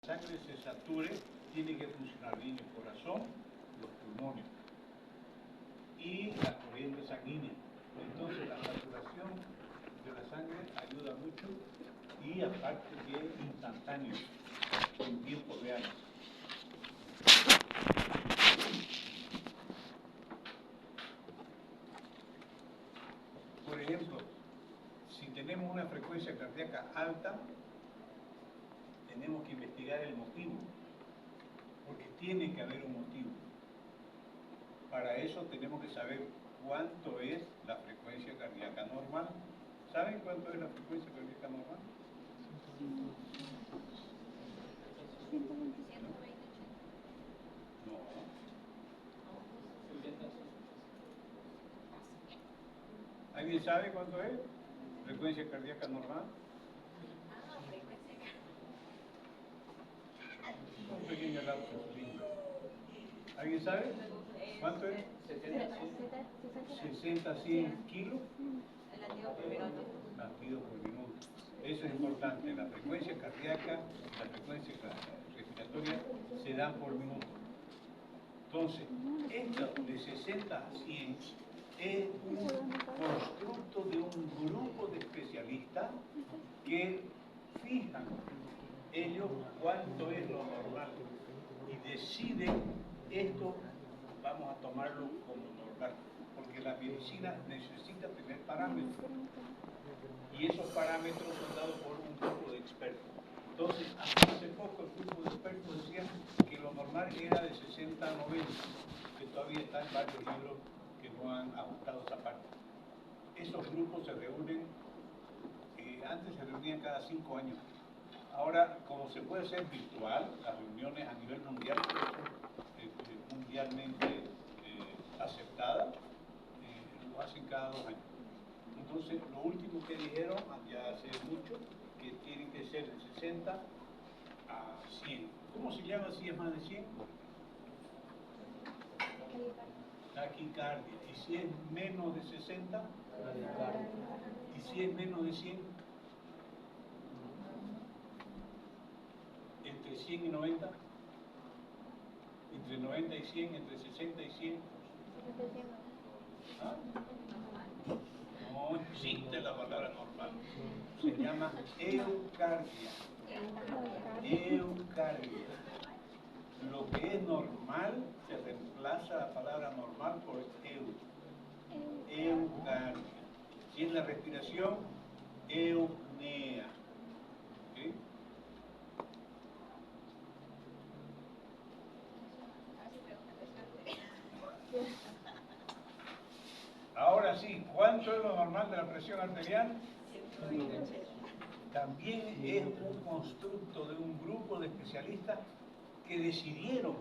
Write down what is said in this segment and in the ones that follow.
sangre se sature, tiene que funcionar bien el corazón, los pulmones y la corriente sanguínea. Entonces la saturación de la sangre ayuda mucho y aparte que es instantáneo, en tiempo real. Por ejemplo, si tenemos una frecuencia cardíaca alta, tenemos que investigar el motivo, porque tiene que haber un motivo. Para eso tenemos que saber cuánto es la frecuencia cardíaca normal. ¿Saben cuánto es la frecuencia cardíaca normal? 120. No. ¿Alguien sabe cuánto es? Frecuencia cardíaca normal. Un pequeño lapso. ¿Alguien sabe? ¿Cuánto es? 60 a 100 kilos. Latidos por minuto. Eso es importante. La frecuencia cardíaca, la frecuencia respiratoria se dan por minuto. Entonces, esto de 60 a 100 es un constructo de un grupo de especialistas que fijan ellos cuánto es lo normal y deciden esto, vamos a tomarlo como normal, porque la medicina necesita tener parámetros y esos parámetros son dados por un grupo de expertos. Entonces, hace poco el grupo de expertos decía que lo normal era de 60 a 90, que todavía están varios libros que no han ajustado esa parte. Esos grupos se reúnen, antes se reunían cada 5 años. Ahora, como se puede hacer virtual, las reuniones a nivel mundial son mundialmente aceptadas, lo hacen cada 2 años. Entonces, lo último que dijeron, ya hace mucho, que tienen que ser de 60 a 100. ¿Cómo se llama si es más de 100? Taquicardia. ¿Y si es menos de 60? ¿Y si es menos de 100? ¿Entre 100 y 90? ¿Entre 90 y 100? ¿Entre 60 y 100? ¿Ah? No existe la palabra normal. Se llama eucardia. Eucardia. Lo que es normal se reemplaza la palabra normal por eucardia. Si es la respiración, eupnea. ¿Okay? Ahora sí, ¿cuánto es lo normal de la presión arterial? También es un constructo de un grupo de especialistas que decidieron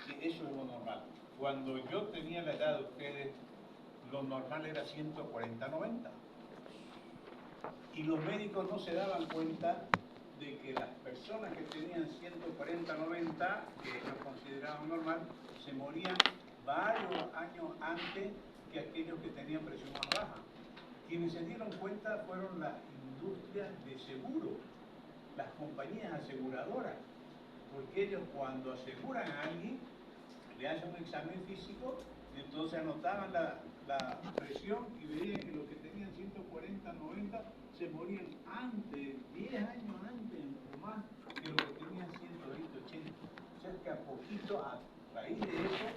que eso es lo normal. Cuando yo tenía la edad de ustedes, lo normal era 140-90. Y los médicos no se daban cuenta de que las personas que tenían 140-90, que ellos consideraban normal, se morían varios años antes que aquellos que tenían presión más baja. Quienes se dieron cuenta fueron las industrias de seguro, las compañías aseguradoras, porque ellos cuando aseguran a alguien, le hacen un examen físico, y entonces anotaban la presión y veían que los que tenían 140-90 se morían antes, 10 años antes o más, que los que tenían 120-80. O sea que a poquito, a raíz de eso,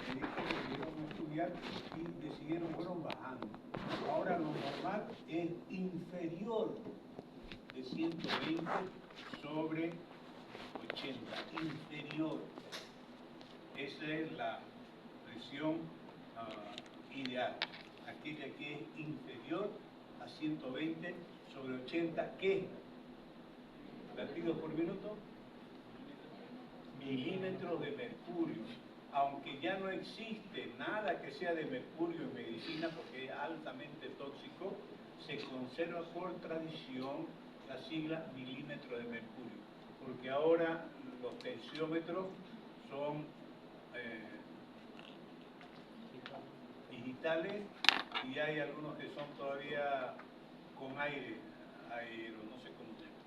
los médicos volvieron a estudiar y decidieron, fueron bajando. Ahora lo normal es inferior de 120 sobre 80, inferior. Esa es la presión ideal, aquella que es inferior a 120 sobre 80, ¿qué? ¿Latidos por minuto? Milímetros de mercurio. Aunque ya no existe nada que sea de mercurio en medicina porque es altamente tóxico, se conserva por tradición la sigla milímetro de mercurio, porque ahora los tensiómetros son digitales y hay algunos que son todavía con aire, no sé cómo se llama.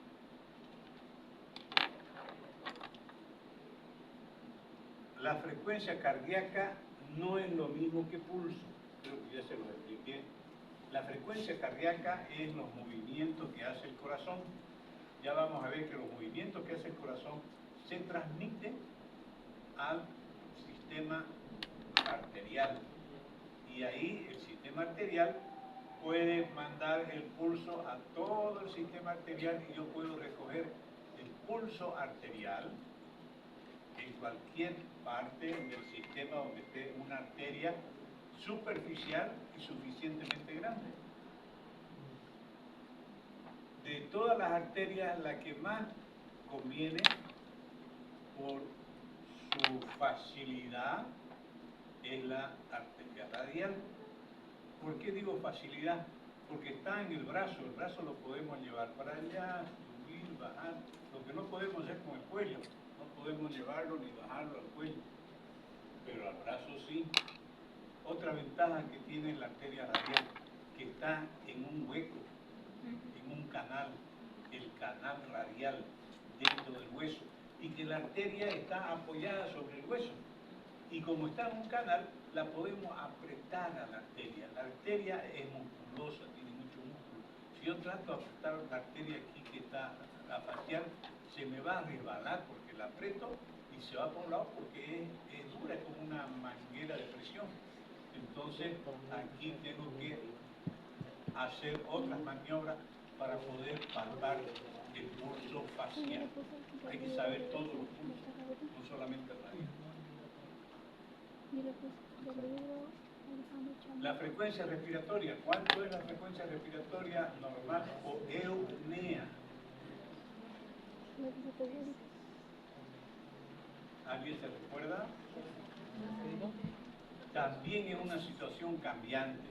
La frecuencia cardíaca no es lo mismo que pulso, creo que ya se lo expliqué. La frecuencia cardíaca es los movimientos que hace el corazón. Ya vamos a ver que los movimientos que hace el corazón se transmiten al sistema arterial. Y ahí el sistema arterial puede mandar el pulso a todo el sistema arterial y yo puedo recoger el pulso arterial en cualquier parte del sistema donde esté una arteria superficial y suficientemente grande. De todas las arterias, la que más conviene por su facilidad es la arteria radial. ¿Por qué digo facilidad? Porque está en el brazo lo podemos llevar para allá, subir, bajar, lo que no podemos hacer con el cuello, no podemos llevarlo ni bajarlo al cuello, pero al brazo sí. Otra ventaja que tiene la arteria radial, que está en un hueco, en un canal, el canal radial dentro del hueso, y que la arteria está apoyada sobre el hueso. Y como está en un canal, la podemos apretar a la arteria. La arteria es musculosa, tiene mucho músculo. Si yo trato de apretar la arteria aquí que está, la facial, se me va a resbalar porque la aprieto y se va por un lado porque es dura, es como una manguera de presión. Entonces, aquí tengo que hacer otras maniobras para poder palpar el pulso facial. Hay que saber todos los pulsos, no solamente el radial. La frecuencia respiratoria, ¿cuánto es la frecuencia respiratoria normal o eupnea? ¿Alguien se recuerda? También es una situación cambiante.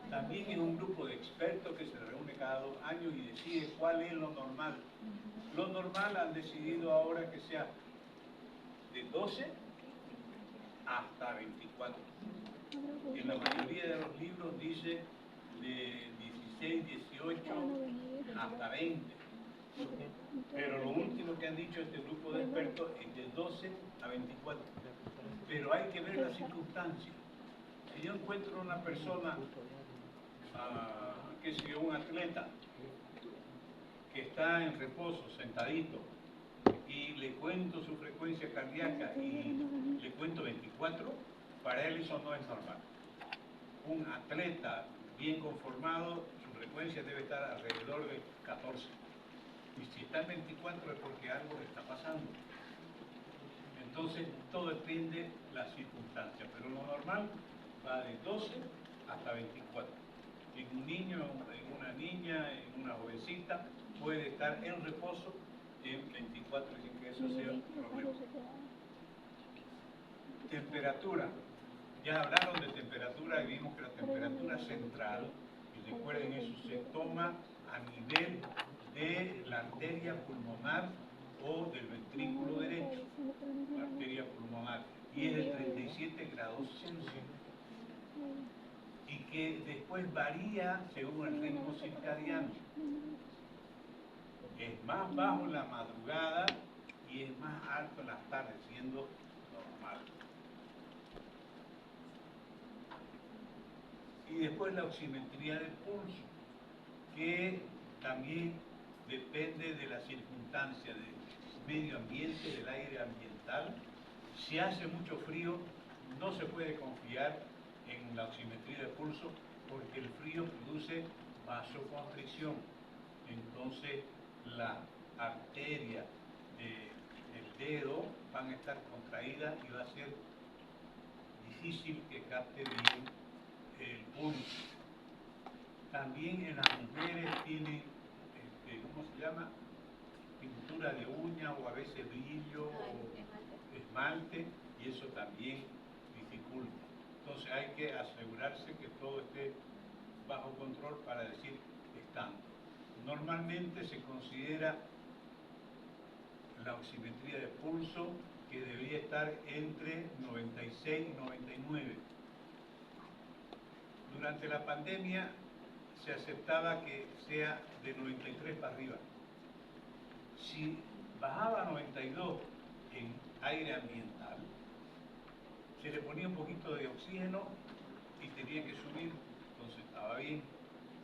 También es un grupo de expertos que se reúne cada 2 años y decide cuál es lo normal. Lo normal han decidido ahora que sea de 12 hasta 24. En la mayoría de los libros dice de 16, 18 hasta 20. Pero lo último que han dicho este grupo de expertos es de 12 a 24. Pero hay que ver las circunstancias. Si yo encuentro una persona, qué sé yo, un atleta, que está en reposo, sentadito, y le cuento su frecuencia cardíaca y le cuento 24, para él eso no es normal. Un atleta bien conformado, su frecuencia debe estar alrededor de 14. Y si está en 24 es porque algo le está pasando. Entonces, todo depende de las circunstancias, pero lo normal va de 12 hasta 24. En un niño, en una niña, en una jovencita, puede estar en reposo en 24 sin que eso sea un problema. Temperatura. Ya hablaron de temperatura y vimos que la temperatura central, y recuerden eso, se toma a nivel de la arteria pulmonar o del ventrículo derecho, la arteria pulmonar, y es de 37 grados Celsius. Y que después varía según el ritmo circadiano. Es más bajo en la madrugada y es más alto en las tardes, siendo normal. Y después la oximetría del pulso, que también depende de las circunstancias del medio ambiente, del aire ambiental. Si hace mucho frío, no se puede confiar en la oximetría de pulso porque el frío produce vasoconstricción. Entonces, la arteria del dedo van a estar contraídas y va a ser difícil que capte bien el pulso. También en las mujeres tienen, ¿cómo se llama? Pintura de uña o a veces brillo o esmalte, y eso también dificulta. Entonces hay que asegurarse que todo esté bajo control para decir estando. Normalmente se considera la oximetría de pulso que debería estar entre 96 y 99. Durante la pandemia se aceptaba que sea de 93 para arriba. Si bajaba a 92 en aire ambiental, se le ponía un poquito de oxígeno y tenía que subir, entonces estaba bien.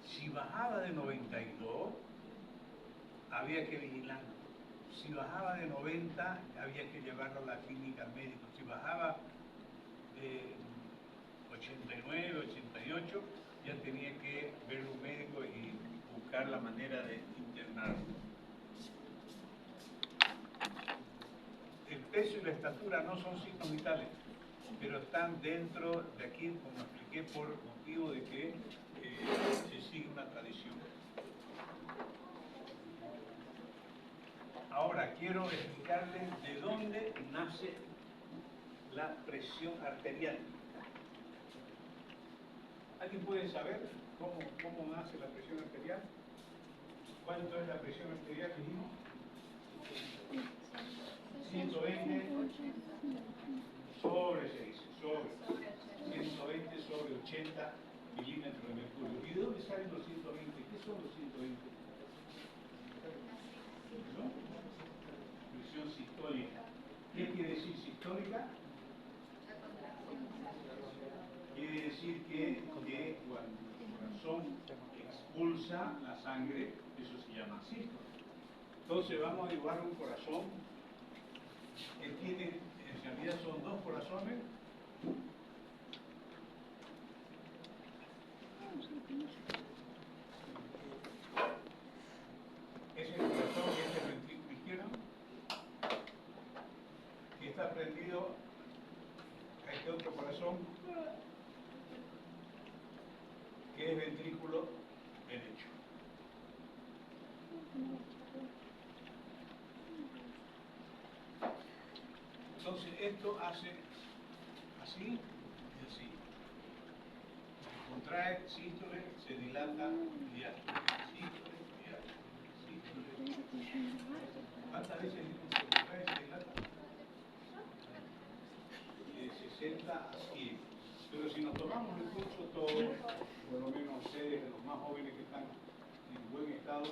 Si bajaba de 92, había que vigilarlo. Si bajaba de 90, había que llevarlo a la clínica al médico. Si bajaba de 89, 88, ya tenía que ver un médico y buscar la manera de internarlo. El peso y la estatura no son signos vitales, pero están dentro de aquí, como expliqué, por motivo de que se sigue una tradición. Ahora, quiero explicarles de dónde nace la presión arterial. ¿Alguien puede saber cómo nace la presión arterial? ¿Cuánto es la presión arterial, dijimos? 120 sobre 6, sobre 120 sobre 80 milímetros de mercurio. ¿Y de dónde salen los 120? ¿Qué son los 120? ¿No? Presión sistólica. ¿Qué quiere decir sistólica? Quiere decir que cuando el corazón expulsa la sangre, eso se llama sístole. Entonces vamos a dibujar un corazón que tiene, en realidad son dos corazones. Ese es el corazón y este es el ventrículo izquierdo. Y está prendido a este otro corazón, que es ventrículo derecho. Entonces esto hace así y así. Contrae, sístole, se dilata, diástole, sístole, diástole, sístole. ¿Cuántas veces se contrae, se dilata? De 60 a 100. Pero si nos tomamos el pulso todo, por lo menos ustedes, los más jóvenes que están en buen estado,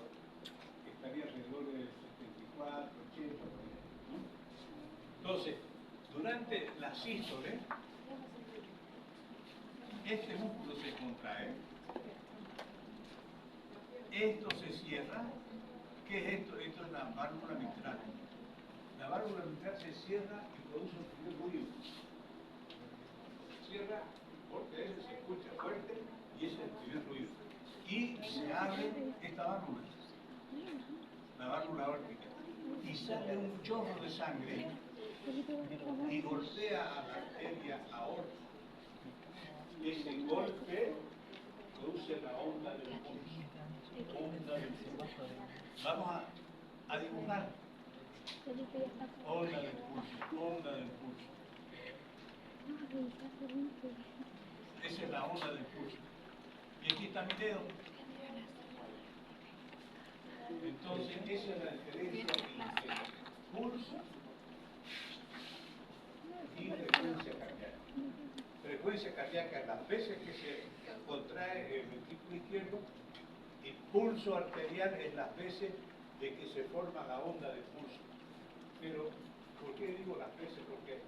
estaría alrededor de 74, 80, por ahí, ¿no? Entonces, durante la sístole, este músculo se contrae, esto se cierra. ¿Qué es esto? Esto es la válvula mitral. La válvula mitral se cierra y produce un primer ruido. Cierra, porque eso se escucha fuerte y ese es el primer ruido. Y se abre esta válvula, la válvula aórtica, y sale un chorro de sangre y golpea a la arteria aórtica. Ese golpe produce la onda del pulso. Onda del pulso. Vamos a dibujar. Onda del pulso, onda del pulso. Esa es la onda del pulso. Y aquí está mi dedo. Entonces, esa es la diferencia entre pulso y frecuencia cardíaca. Frecuencia cardíaca, las veces que se contrae el ventrículo izquierdo, y pulso arterial es las veces de que se forma la onda del pulso. Pero, ¿por qué digo las veces? Porque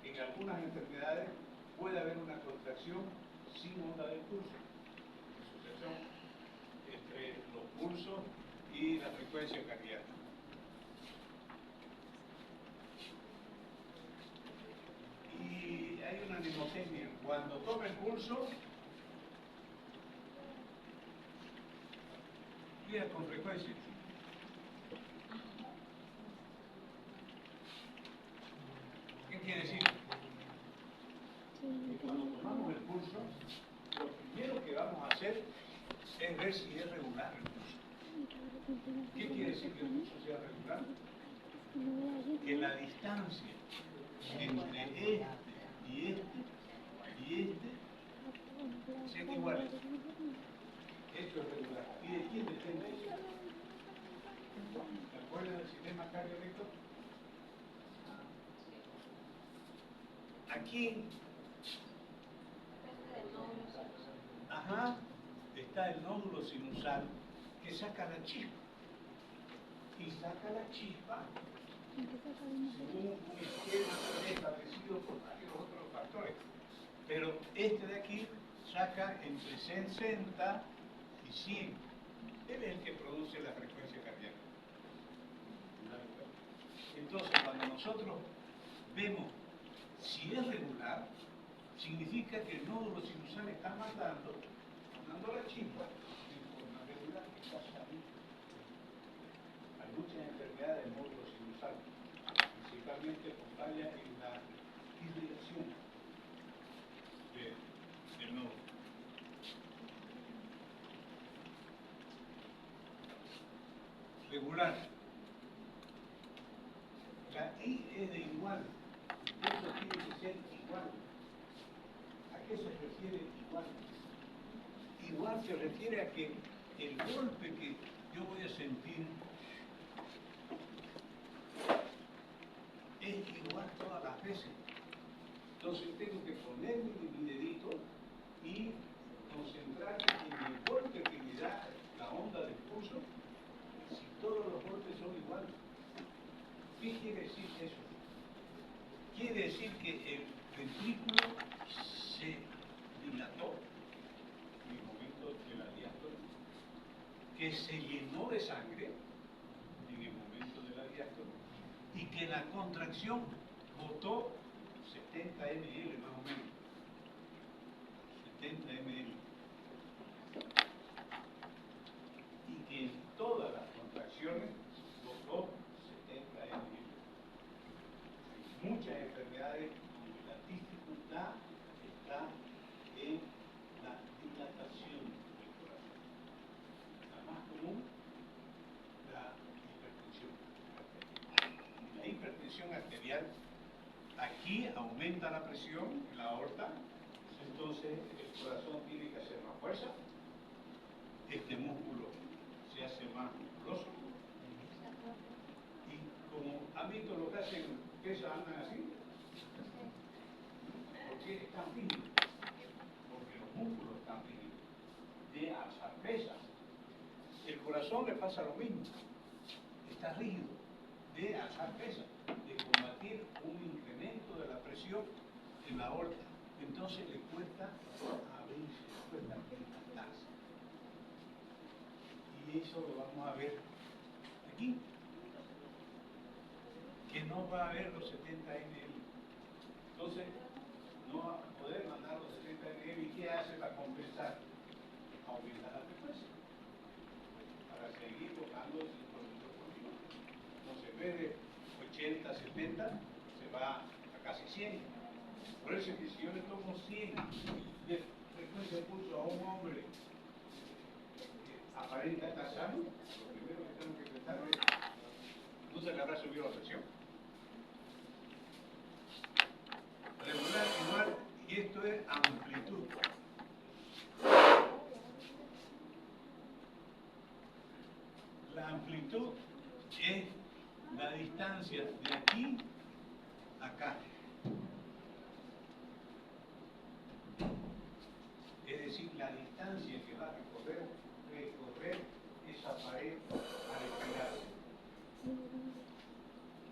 en algunas enfermedades puede haber una contracción sin onda del pulso. Asociación entre los pulsos y la frecuencia cardíaca. Y hay una mnemotecnia. Cuando toma el pulso, mira con frecuencia. ¿Qué quiere decir? Que cuando tomamos el pulso, lo primero que vamos a hacer es ver si es regular el pulso. ¿Qué quiere decir que el pulso sea regular? Que la distancia entre este y este y este sean iguales. Esto es regular. ¿Y de quién depende eso? ¿Se acuerdan del sistema cardiorrecto? Aquí, está el nódulo sinusal que saca la chispa. Y saca la chispa según un esquema establecido por varios otros factores. Pero este de aquí saca entre 60 y 100. Él es el que produce la frecuencia cardíaca. Entonces, cuando nosotros vemos si es regular, significa que el nódulo sinusal está mandando la chispa en forma regular que está saliendo. Hay muchas enfermedades del nódulo sinusal, principalmente con falla en la irrigación del nódulo. Regular. La I es de igual. Eso tiene que ser igual. ¿A qué se refiere igual? Igual se refiere a que el golpe que yo voy a sentir es igual todas las veces. Entonces tengo que ponerme mi dedito y concentrarme en el golpe que me da la onda del pulso, si todos los golpes son iguales. ¿Qué quiere decir eso? Quiere decir que el ventrículo se dilató en el momento de la diástole, que se llenó de sangre en el momento de la diástole y que la contracción botó 70 ml más o menos. 70 ml. Y que en todas las contracciones botó 70 ml. Hay muchas enfermedades donde la dificultad está en la dilatación del corazón. La más común, la hipertensión. La hipertensión arterial, aquí aumenta la presión en la aorta, entonces el corazón tiene que hacer más fuerza, este músculo se hace más musculoso, y como han visto lo que hacen pesas, andan así, ¿por qué están rígidos? Porque los músculos están rígidos, de alzar pesas. El corazón le pasa lo mismo, está rígido, de alzar pesas, de combatir un incremento de la presión en la aorta. Entonces le cuesta abrirse, le cuesta dilatarse. Y eso lo vamos a ver aquí, que no va a haber los 70 ml. Entonces, no va a poder mandar los 70 ml. ¿Y qué hace para compensar? Aumenta la frecuencia para seguir botando el 5 litros por minuto. Entonces, en vez de 80, 70, se va a casi 100. Por eso es que si yo le tomo 100 de frecuencia de pulso a un hombre que aparenta estar sano, lo primero que tengo que pensar es, ¿no se le habrá subido la presión? Regular igual, y esto es amplitud. La amplitud es la distancia de aquí a acá. Es decir, la distancia que va a recorrer esa pared al respirar.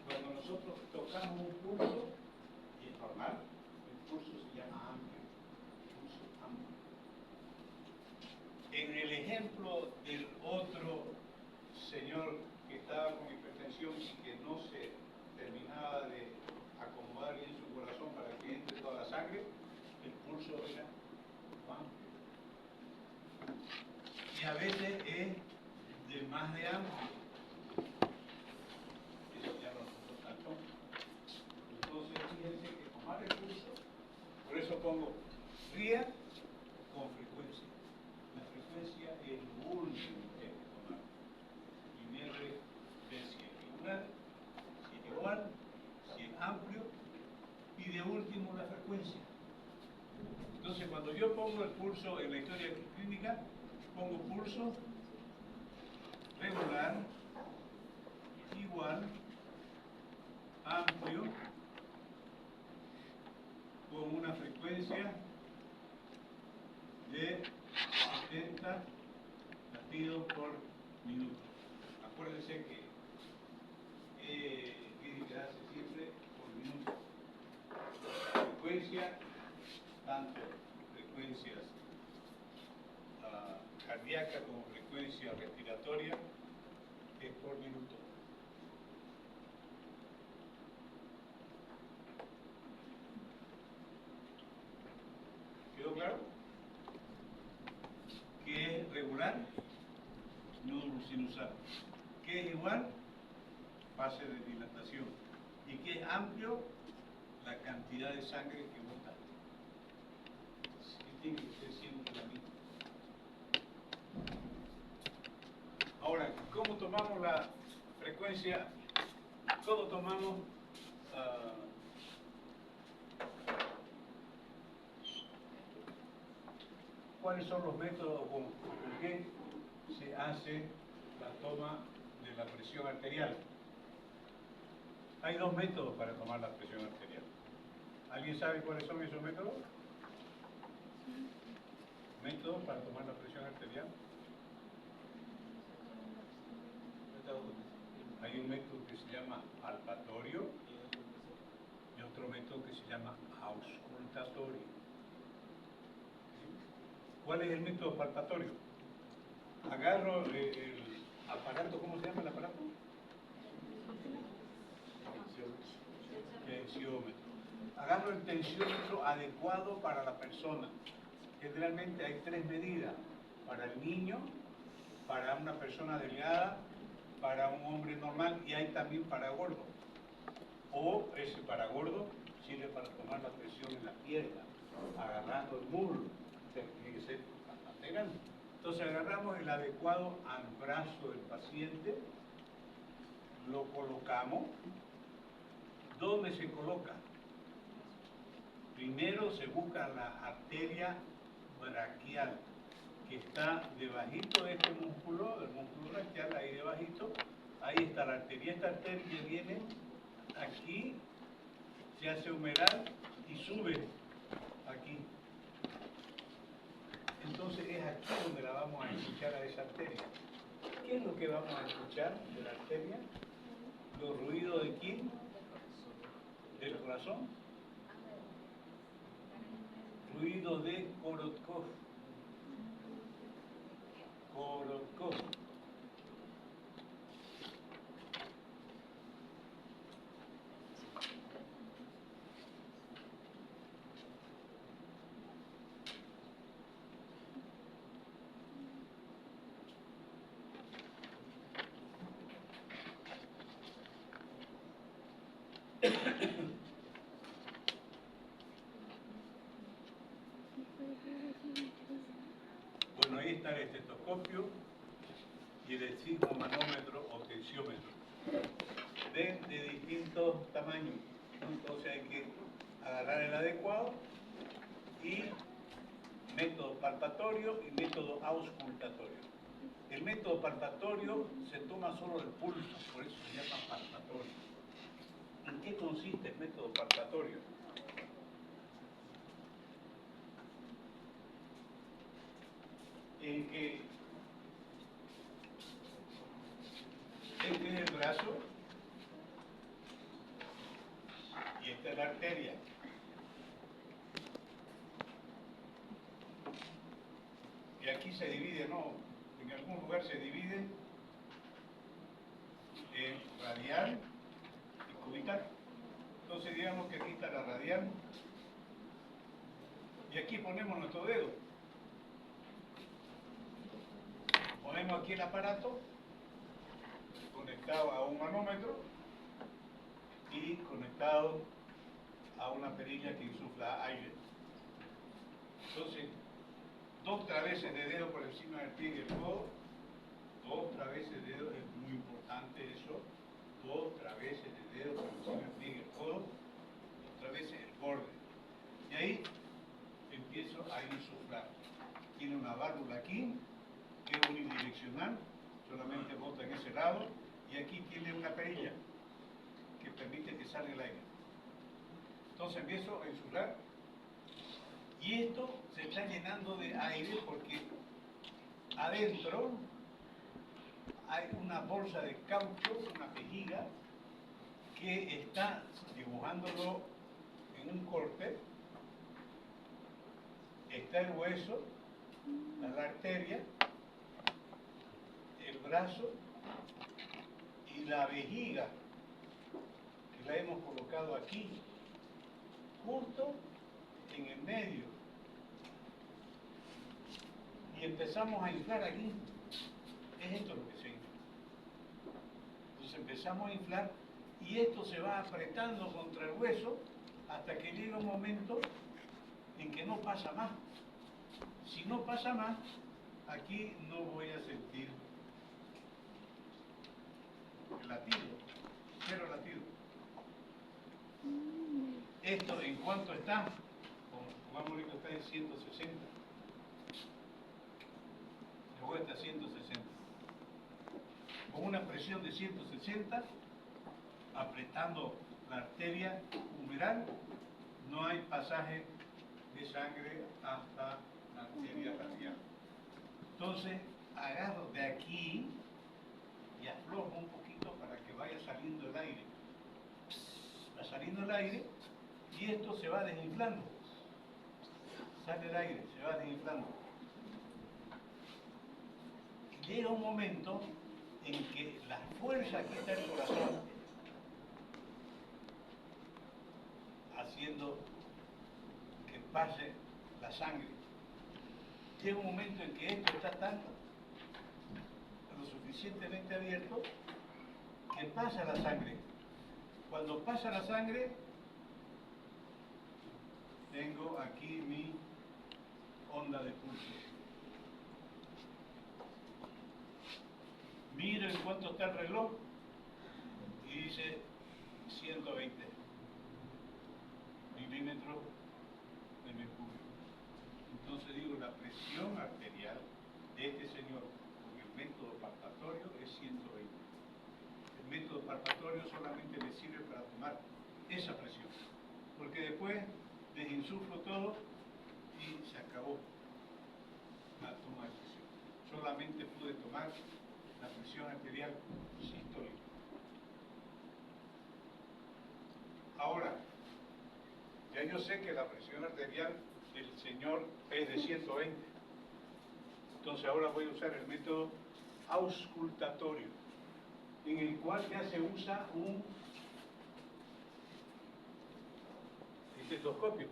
Cuando nosotros tocamos un pulso, y es normal, el pulso se llama amplio, pulso amplio. En el ejemplo del otro señor que estaba con hipertensión y que no se terminaba de acomodar bien su corazón para que entre toda la sangre, el pulso era amplio. Y a veces es de más de amplio. Eso ya lo saltó. Entonces fíjense que tomar el pulso, por eso pongo ría con frecuencia. La frecuencia es lo último que hay que tomar. Primero es ver si es regular, si es igual, si es amplio, y de último la frecuencia. Entonces cuando yo pongo el pulso en la historia clínica, pongo pulso regular, igual, amplio, con una frecuencia de 70 latidos por minuto. Acuérdense que tiene que darse siempre por minuto. La frecuencia tanto frecuencias cardíacas como frecuencia respiratoria es por minuto. ¿Quedó claro? ¿Qué es regular? Nódulo sinusal. ¿Qué es igual? Fase de dilatación. ¿Y qué es amplio? La cantidad de sangre que bota. Y tiene que ser siempre la misma. Ahora, ¿cómo tomamos la frecuencia? ¿Cómo tomamos cuáles son los métodos o con qué se hace la toma de la presión arterial? Hay dos métodos para tomar la presión arterial. ¿Alguien sabe cuáles son esos métodos? ¿Métodos para tomar la presión arterial? Hay un método que se llama palpatorio y otro método que se llama auscultatorio. ¿Cuál es el método palpatorio? Agarro el aparato, ¿cómo se llama el aparato? Tensiómetro. Agarro el tensiómetro adecuado para la persona. Generalmente hay 3 medidas: para el niño, para una persona delgada, para un hombre normal, y hay también para gordo. O ese para gordo sirve para tomar la presión en la pierna, agarrando el muslo. Tiene que ser bastante grande. Entonces agarramos el adecuado al brazo del paciente, lo colocamos. ¿Dónde se coloca? Primero se busca la arteria braquial, que está debajito de este músculo, el músculo braquial, ahí debajito. Ahí está la arteria. Esta arteria viene aquí, se hace humeral y sube aquí. Entonces es aquí donde la vamos a escuchar a esa arteria. ¿Qué es lo que vamos a escuchar de la arteria? ¿Los ruidos de quién? ¿Del corazón? Ruido de Korotkov. Korotkov. Bueno, ahí está el estetoscopio y el sismomanómetro o tensiómetro. Ven de distintos tamaños. Entonces hay que agarrar el adecuado y método palpatorio y método auscultatorio. El método palpatorio se toma solo el pulso, por eso se llama palpatorio. ¿En qué consiste el método palpatorio? En que este es el brazo y esta es la arteria. Y aquí se divide, ¿no? En algún lugar se divide en radial y cubital. Entonces digamos que aquí está la radial y aquí ponemos nuestro dedo. Ponemos aquí el aparato conectado a un manómetro y conectado a una perilla que insufla aire. Entonces, 2 traveses de dedo por encima del pie y el codo, 2 traveses de dedo, es muy importante eso, 2 traveses de dedo por encima del pie y el codo, 2 traveses el borde. Y ahí empiezo a insuflar. Tiene una válvula aquí, que es unidireccional, solamente bota en ese lado, y aquí tiene una perilla que permite que salga el aire. Entonces empiezo a insuflar y esto se está llenando de aire porque adentro hay una bolsa de caucho, una vejiga, que está dibujándolo en un corte está el hueso, la arteria, el brazo y la vejiga, que la hemos colocado aquí, justo en el medio. Y empezamos a inflar aquí. Es esto lo que se infla. Entonces empezamos a inflar y esto se va apretando contra el hueso hasta que llega un momento en que no pasa más. Si no pasa más, aquí no voy a sentir el latido, cero latido. Esto, ¿en cuánto está? Pongámosle que está en 160. La vuelta a 160. Con una presión de 160, apretando la arteria umeral, no hay pasaje de sangre hasta la arteria radial. Entonces, agarro de aquí y aflojo un poquito para que vaya saliendo el aire. Va saliendo el aire y esto se va desinflando. Sale el aire, se va desinflando. Llega un momento en que la fuerza que está el corazón haciendo que pase la sangre. Llega un momento en que esto está tan lo suficientemente abierto que pasa la sangre. Cuando pasa la sangre, tengo aquí mi onda de pulso. Miro en cuánto está el reloj y dice 120 milímetros de mercurio. Entonces digo, la presión arterial de este señor con el método palpatorio es 120. El método palpatorio solamente le sirve para tomar esa presión, porque después desinsuflo todo y se acabó la toma de presión. Solamente pude tomar la presión arterial sistólica. Ahora, ya yo sé que la presión arterial del señor es de 120. Entonces ahora voy a usar el método auscultatorio, en el cual ya se usa un estetoscopio.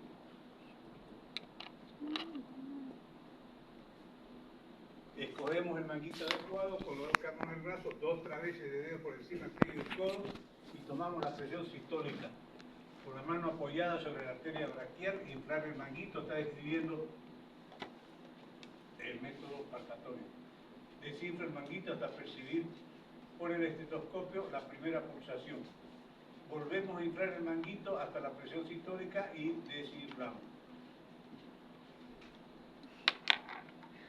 Escogemos el manguito adecuado, colocamos el brazo, 2-3 veces de dedo por encima del codo y tomamos la presión sistólica. Con la mano apoyada sobre la arteria braquial, inflar el manguito, está describiendo el método palpatorio. Desinfla el manguito hasta percibir por el estetoscopio la primera pulsación. Volvemos a inflar el manguito hasta la presión sistólica y desinflamos.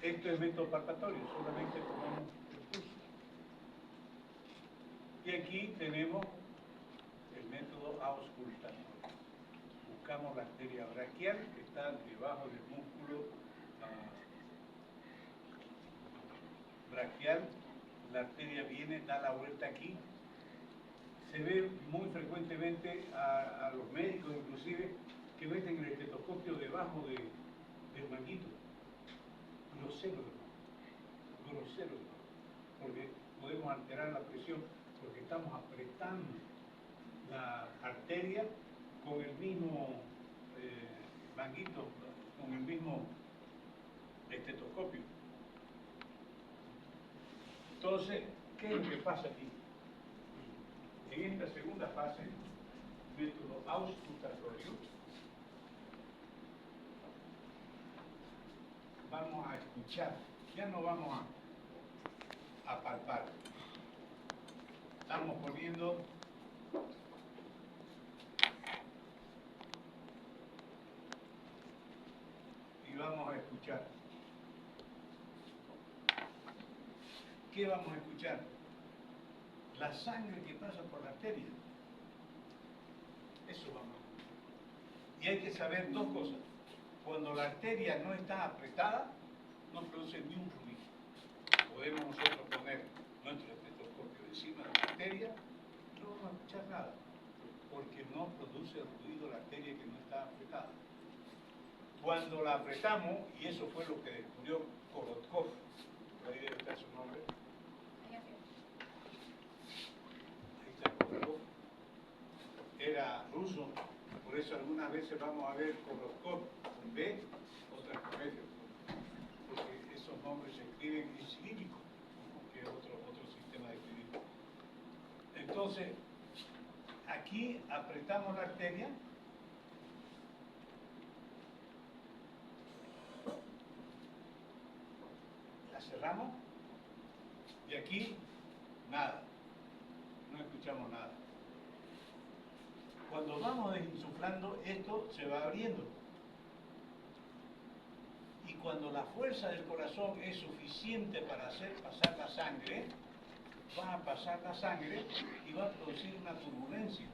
Esto es método palpatorio, solamente tomamos el pulso. Y aquí tenemos el método auscultatorio. Buscamos la arteria braquial que está debajo del músculo braquial. La arteria viene, da la vuelta aquí. Se ve muy frecuentemente a los médicos inclusive que meten el estetoscopio debajo del manguito. Grosero, grosero, porque podemos alterar la presión, porque estamos apretando la arteria con el mismo manguito, con el mismo estetoscopio. Entonces, ¿qué es lo que pasa aquí? En esta segunda fase, método auscultatorio, vamos a escuchar, ya no vamos a palpar. Estamos poniendo y vamos a escuchar. ¿Qué vamos a escuchar? La sangre que pasa por la arteria. Eso vamos a escuchar. Y hay que saber dos cosas. Cuando la arteria no está apretada, no produce ni un ruido. Podemos nosotros poner nuestro estetoscopio encima de la arteria y no vamos a escuchar nada, porque no produce ruido la arteria que no está apretada. Cuando la apretamos, y eso fue lo que descubrió Korotkov, ahí debe estar su nombre, ahí está Korotkov, era ruso, por eso algunas veces vamos a ver Korotkov con B, otras con F, porque esos nombres se escriben en cirílico, que es otro sistema de escribir. Entonces, aquí apretamos la arteria, la cerramos, y aquí nada, no escuchamos nada. Cuando vamos desinsuflando, esto se va abriendo. Y cuando la fuerza del corazón es suficiente para hacer pasar la sangre, va a pasar la sangre y va a producir una turbulencia.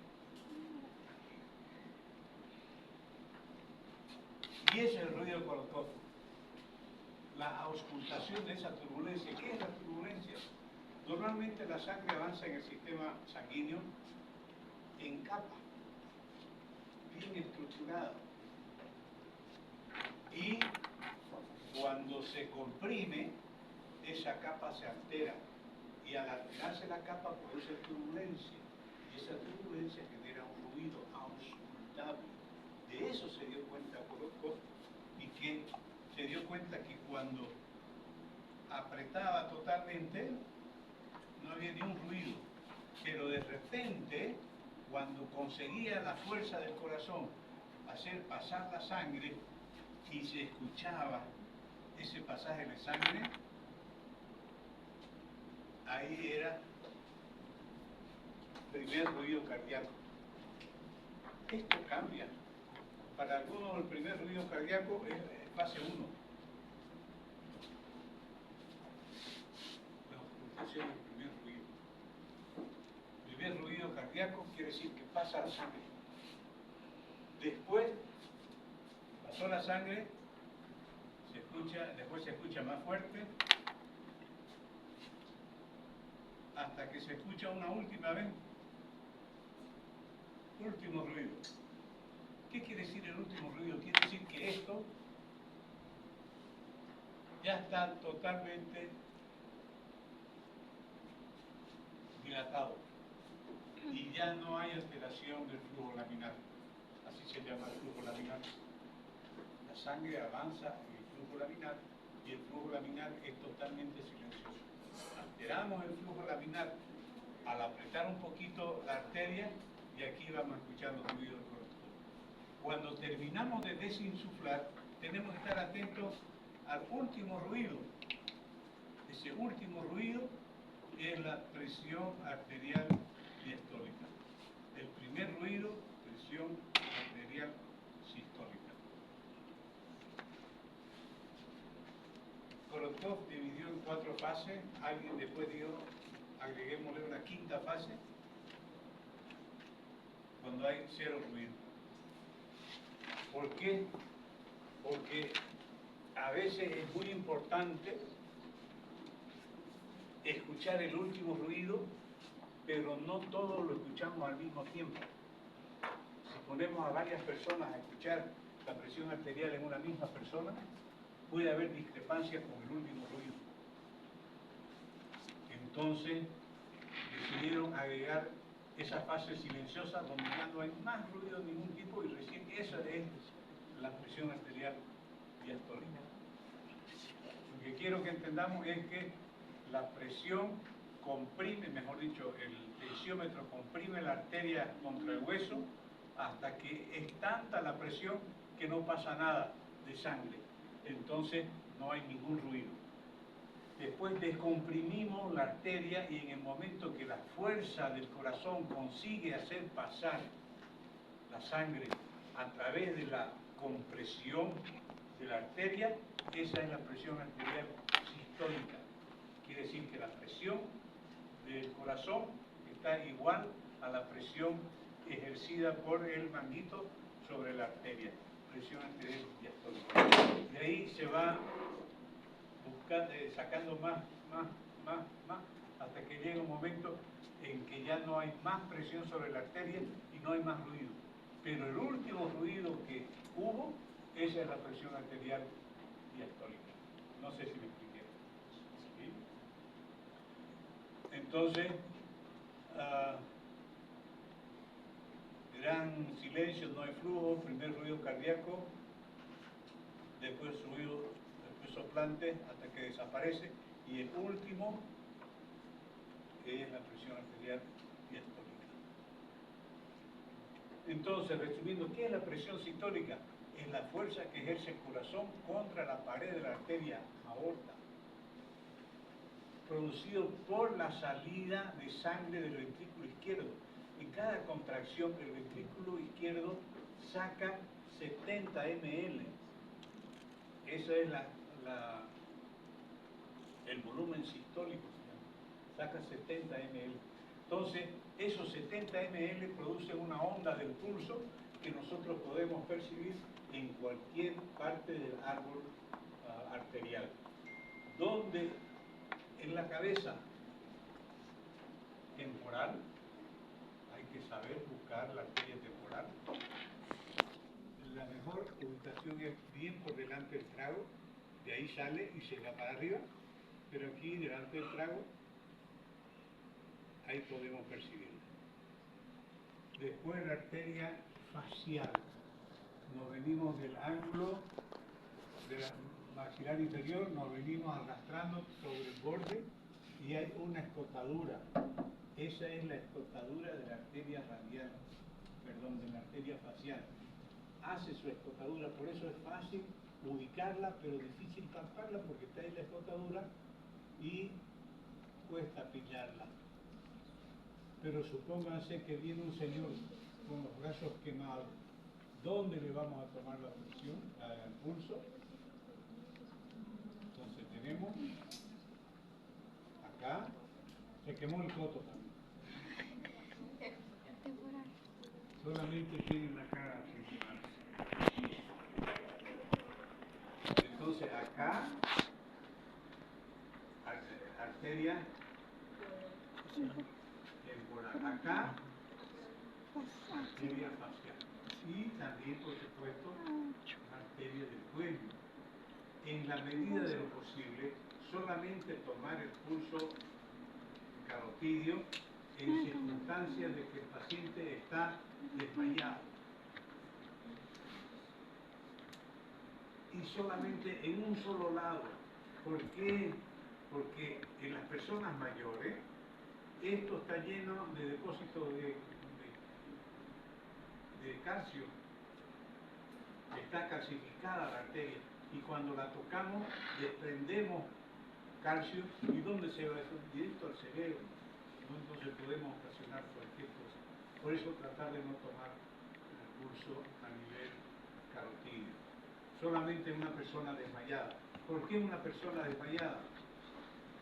Y ese es el ruido de Korotkov. La auscultación de esa turbulencia. ¿Qué es la turbulencia? Normalmente la sangre avanza en el sistema sanguíneo en capa, bien estructurada. Y cuando se comprime, esa capa se altera. Y al alterarse la capa produce turbulencia. Y esa turbulencia genera un ruido auscultable. De eso se dio cuenta Korotkov, y que se dio cuenta que cuando apretaba totalmente no había ni un ruido, pero de repente cuando conseguía la fuerza del corazón hacer pasar la sangre y se escuchaba ese pasaje de sangre, ahí era el primer ruido cardíaco. Esto cambia. Para algunos el primer ruido cardíaco es fase 1. La auscultación del primer ruido. El primer ruido cardíaco quiere decir que pasa la sangre. Después pasó la sangre, después se escucha más fuerte, hasta que se escucha una última vez. Último ruido. ¿Qué quiere decir el último ruido? Quiere decir que esto ya está totalmente dilatado y ya no hay alteración del flujo laminar. Así se llama el flujo laminar. La sangre avanza en el flujo laminar y el flujo laminar es totalmente silencioso. Alteramos el flujo laminar al apretar un poquito la arteria y aquí vamos a escuchar los ruidos del corazón. Cuando terminamos de desinsuflar, tenemos que estar atentos al último ruido. Ese último ruido es la presión arterial diastólica. El primer ruido, presión arterial sistólica. Korotkov dividió en 4 fases. Alguien después dijo, agreguémosle una quinta fase, cuando hay 0 ruido. ¿Por qué? Porque a veces es muy importante escuchar el último ruido, pero no todos lo escuchamos al mismo tiempo. Si ponemos a varias personas a escuchar la presión arterial en una misma persona, puede haber discrepancias con el último ruido. Entonces decidieron agregar esa fase silenciosa donde ya no hay más ruido de ningún tipo, y recién esa es la presión arterial diastólica. Lo que quiero que entendamos es que la presión comprime, mejor dicho, el tensiómetro comprime la arteria contra el hueso hasta que es tanta la presión que no pasa nada de sangre. Entonces no hay ningún ruido. Después descomprimimos la arteria y en el momento que la fuerza del corazón consigue hacer pasar la sangre a través de la compresión de la arteria, esa es la presión arterial sistólica. Quiere decir que la presión del corazón está igual a la presión ejercida por el manguito sobre la arteria. Presión arterial diastólica. De ahí se va buscando, sacando más, hasta que llega un momento en que ya no hay más presión sobre la arteria y no hay más ruido. Pero el último ruido que hubo Esa es la presión arterial diastólica. No sé si me expliqué. ¿Sí? Entonces, gran silencio, no hay flujo, primer ruido cardíaco, después ruido, después soplante hasta que desaparece, y el último es la presión arterial diastólica. Entonces, resumiendo, ¿qué es la presión sistólica? Es la fuerza que ejerce el corazón contra la pared de la arteria aorta, producido por la salida de sangre del ventrículo izquierdo. En cada contracción, el ventrículo izquierdo saca 70 ml. Ese es el volumen sistólico, saca 70 ml. Entonces, esos 70 ml producen una onda del pulso que nosotros podemos percibir en cualquier parte del árbol arterial. ¿Dónde? En la cabeza temporal. Hay que saber buscar la arteria temporal. La mejor ubicación es bien por delante del trago, de ahí sale y se va para arriba, pero aquí delante del trago, ahí podemos percibirla. Después la arteria facial. Nos venimos del ángulo de la maxilar inferior, nos venimos arrastrando sobre el borde y hay una escotadura. Esa es la escotadura de la arteria radial, perdón, de la arteria facial. Hace su escotadura, por eso es fácil ubicarla, pero difícil palparla porque está ahí la escotadura y cuesta pillarla. Pero supónganse que viene un señor con los brazos quemados. ¿Dónde le vamos a tomar la presión, el pulso? Entonces tenemos acá, se quemó el coto también. Solamente tiene la cara sin quemarse. Entonces acá, arteria temporal. Acá, arteria facial. Y también, por supuesto, arteria del cuello. En la medida de lo posible, solamente tomar el pulso carotidio en circunstancias de que el paciente está desmayado. Y solamente en un solo lado. ¿Por qué? Porque en las personas mayores esto está lleno de depósitos de calcio. Está calcificada la arteria y cuando la tocamos desprendemos calcio. ¿Y dónde se va eso? Directo al cerebro, ¿no? Entonces podemos ocasionar cualquier cosa. Por eso tratar de no tomar el pulso a nivel carotidio. Solamente una persona desmayada. ¿Por qué una persona desmayada?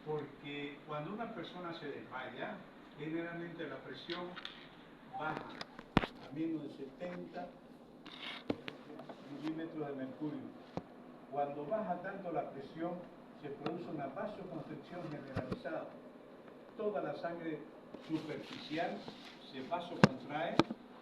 Porque cuando una persona se desmaya, generalmente la presión baja a menos de 70 milímetros de mercurio. Cuando baja tanto la presión, se produce una vasoconstricción generalizada. Toda la sangre superficial se vasocontrae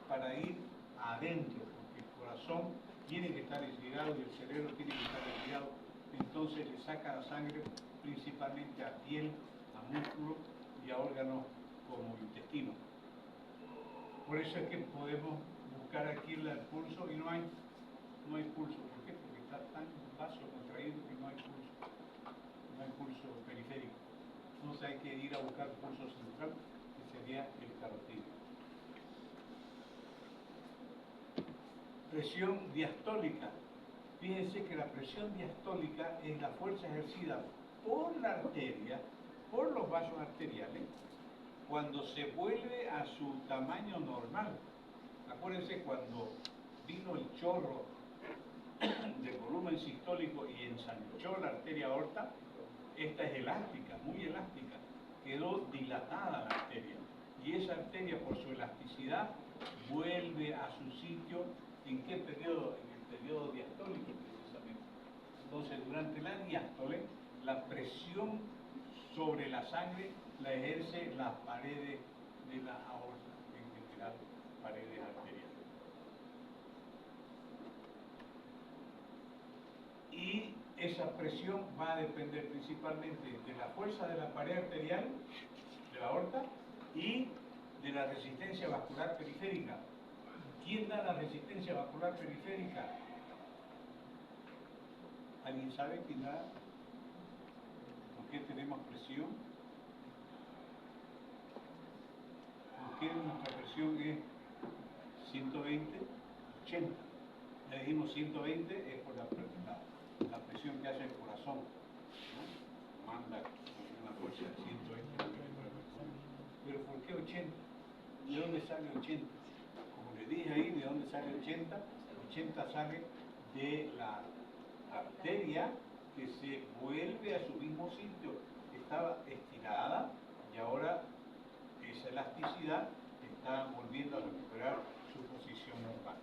para ir adentro, porque el corazón tiene que estar irrigado y el cerebro tiene que estar irrigado. Entonces le saca la sangre principalmente a piel, a músculo y a órganos como el intestino. Por eso es que podemos buscar aquí el pulso y no hay pulso. ¿Por qué? Porque está tan vasocontraído que no hay pulso. No hay pulso periférico. Entonces hay que ir a buscar pulso central, que sería el carotidio. Presión diastólica. Fíjense que la presión diastólica es la fuerza ejercida por la arteria, por los vasos arteriales, cuando se vuelve a su tamaño normal. Acuérdense cuando vino el chorro de volumen sistólico y ensanchó la arteria aorta, esta es elástica, muy elástica, quedó dilatada la arteria. Y esa arteria, por su elasticidad, vuelve a su sitio. ¿En qué periodo? En el periodo diastólico, precisamente. Entonces, durante la diástole, la presión sobre la sangre la ejerce las paredes de la aorta, en general, paredes arteriales. esa presión va a depender principalmente de la fuerza de la pared arterial, de la aorta, y de la resistencia vascular periférica. ¿Quién da la resistencia vascular periférica? ¿Alguien sabe quién da? ¿Por qué tenemos presión? ¿Por qué nuestra presión es 120, 80? Le dijimos 120 es por la presión que hace el corazón, ¿no? Manda con una fuerza de 120. Pero ¿por qué 80? ¿De dónde sale 80? Como le dije ahí, ¿de dónde sale 80? 80 sale de la arteria que se vuelve a su mismo sitio. Estaba estirada y ahora esa elasticidad está volviendo a recuperar su posición normal.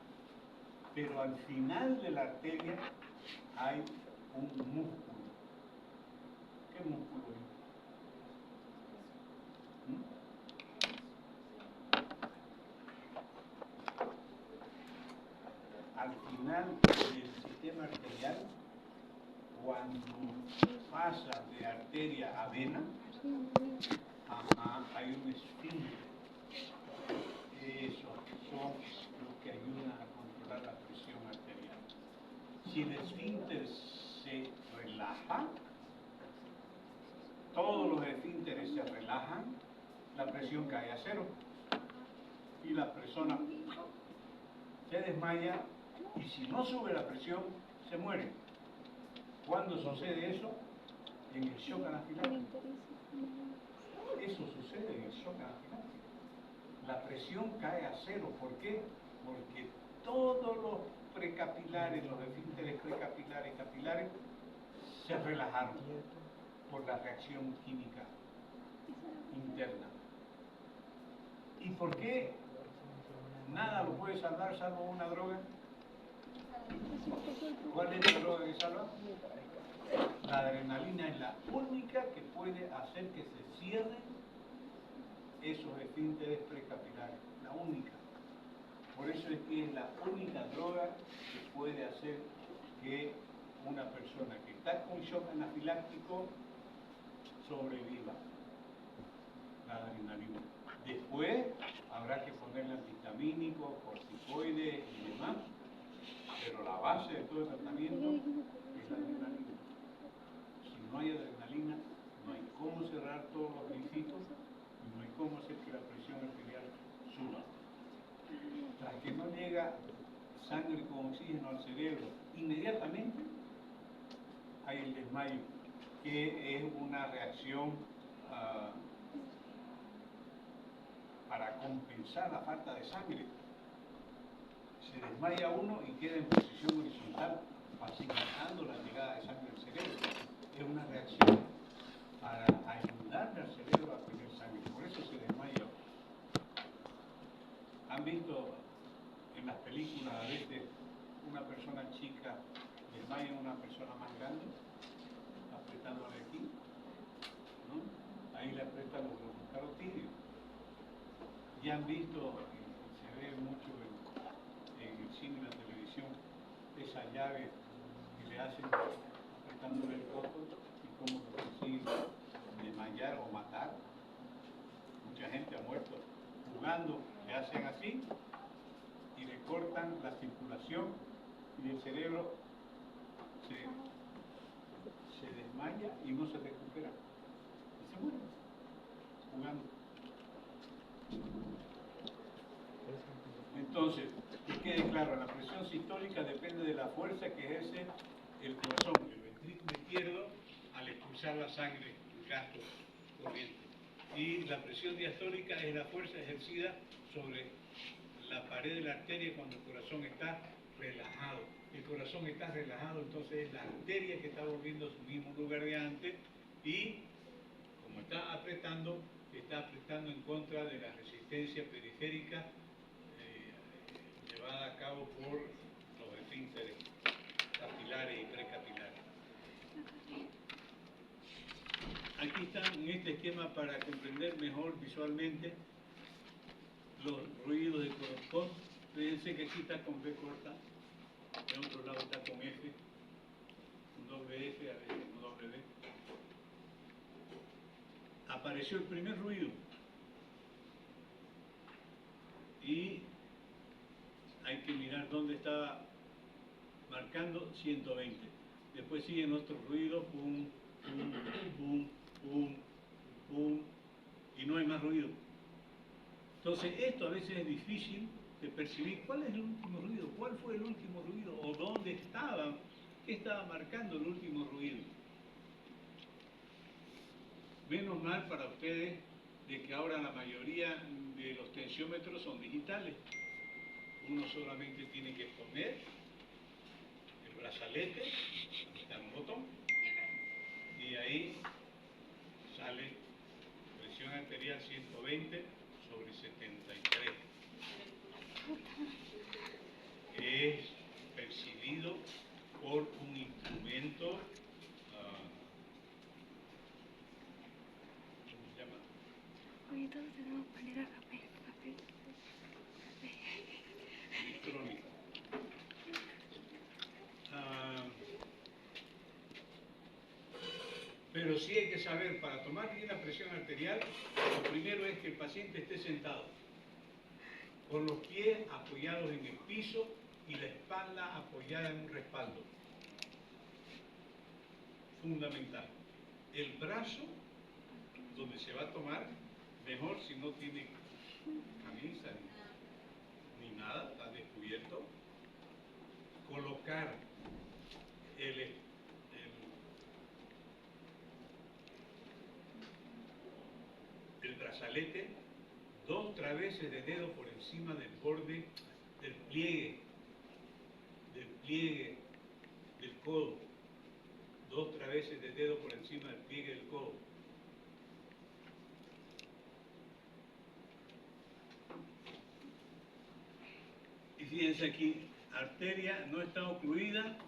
Pero al final de la arteria hay un músculo. ¿Qué músculo es? Al final del sistema arterial, cuando pasa de arteria a vena, hay un esfínter. Esos son los que ayudan a controlar la presión arterial. Si el esfínter se relaja, todos los esfínteres se relajan, la presión cae a cero y la persona se desmaya, y si no sube la presión, se muere. ¿Cuándo sucede eso? En el shock anafiláctico. Eso sucede en el shock anafiláctico. La presión cae a cero. ¿Por qué? Porque todos los precapilares, los esfínteres precapilares y capilares se relajaron por la reacción química interna. ¿Y por qué nada lo puede salvar salvo una droga? ¿Cuál es la droga que salva? La adrenalina es la única que puede hacer que se cierren esos esfínteres precapilares, la única. Por eso es que es la única droga que puede hacer que una persona que está con shock anafiláctico sobreviva, la adrenalina. Después habrá que ponerle antihistamínicos, corticoides y demás, pero la base de todo el tratamiento es la adrenalina. Si no hay adrenalina, no hay cómo cerrar todos los orificios y no hay cómo hacer que la presión arterial suba. Tras que no llega sangre con oxígeno al cerebro inmediatamente, hay el desmayo, que es una reacción para compensar la falta de sangre. Se desmaya uno y queda en posición horizontal, facilitando la llegada de sangre al cerebro. Es una reacción para ayudarle al cerebro a tener sangre. Por eso se desmaya. ¿Han visto en las películas a veces una persona chica desmaya a una persona más grande, apretándole aquí, ¿no? Ahí le apretan los glóbulos carotídeos. Ya han visto, se ve mucho en el cine y la televisión, esa llave que le hacen apretándole el coco y cómo lo consiguen desmayar o matar. Mucha gente ha muerto jugando, le hacen así y le cortan la circulación y el cerebro se desmaya y no se recupera y se muere jugando. Entonces, que quede claro, la presión sistólica depende de la fuerza que ejerce el corazón, el ventrículo izquierdo, al expulsar la sangre, el gasto corriente. Y la presión diastólica es la fuerza ejercida sobre la pared de la arteria cuando el corazón está relajado. El corazón está relajado, entonces es la arteria que está volviendo a su mismo lugar de antes y, como está apretando en contra de la resistencia periférica llevada a cabo por los esfínteres capilares y precapilares. Aquí están en este esquema para comprender mejor visualmente los ruidos de corazón. Fíjense que aquí está con B corta, de otro lado está con F. doble F, a veces con doble B. Apareció el primer ruido. Y hay que mirar dónde está marcando 120. Después siguen otros ruidos, pum, pum, pum, pum, pum, y no hay más ruido. Entonces esto a veces es difícil de percibir cuál es el último ruido, cuál fue el último ruido, o dónde estaba, qué estaba marcando el último ruido. Menos mal para ustedes de que ahora la mayoría de los tensiómetros son digitales. Uno solamente tiene que poner el brazalete, está un botón, y ahí sale presión arterial 120 sobre 73. Es percibido por un instrumento, ¿cómo se llama? Oye, todos tenemos que poner a papel. Electrónico. Pero sí hay que saber, para tomar bien la presión arterial, lo primero es que el paciente esté sentado, con los pies apoyados en el piso y la espalda apoyada en un respaldo. Fundamental. El brazo, donde se va a tomar, mejor si no tiene camisa ni nada, está descubierto, colocar el brazalete 2 traveses de dedo por encima del borde del pliegue del codo. 2 traveses de dedo por encima del pliegue del codo. Y fíjense aquí, arteria no está ocluida,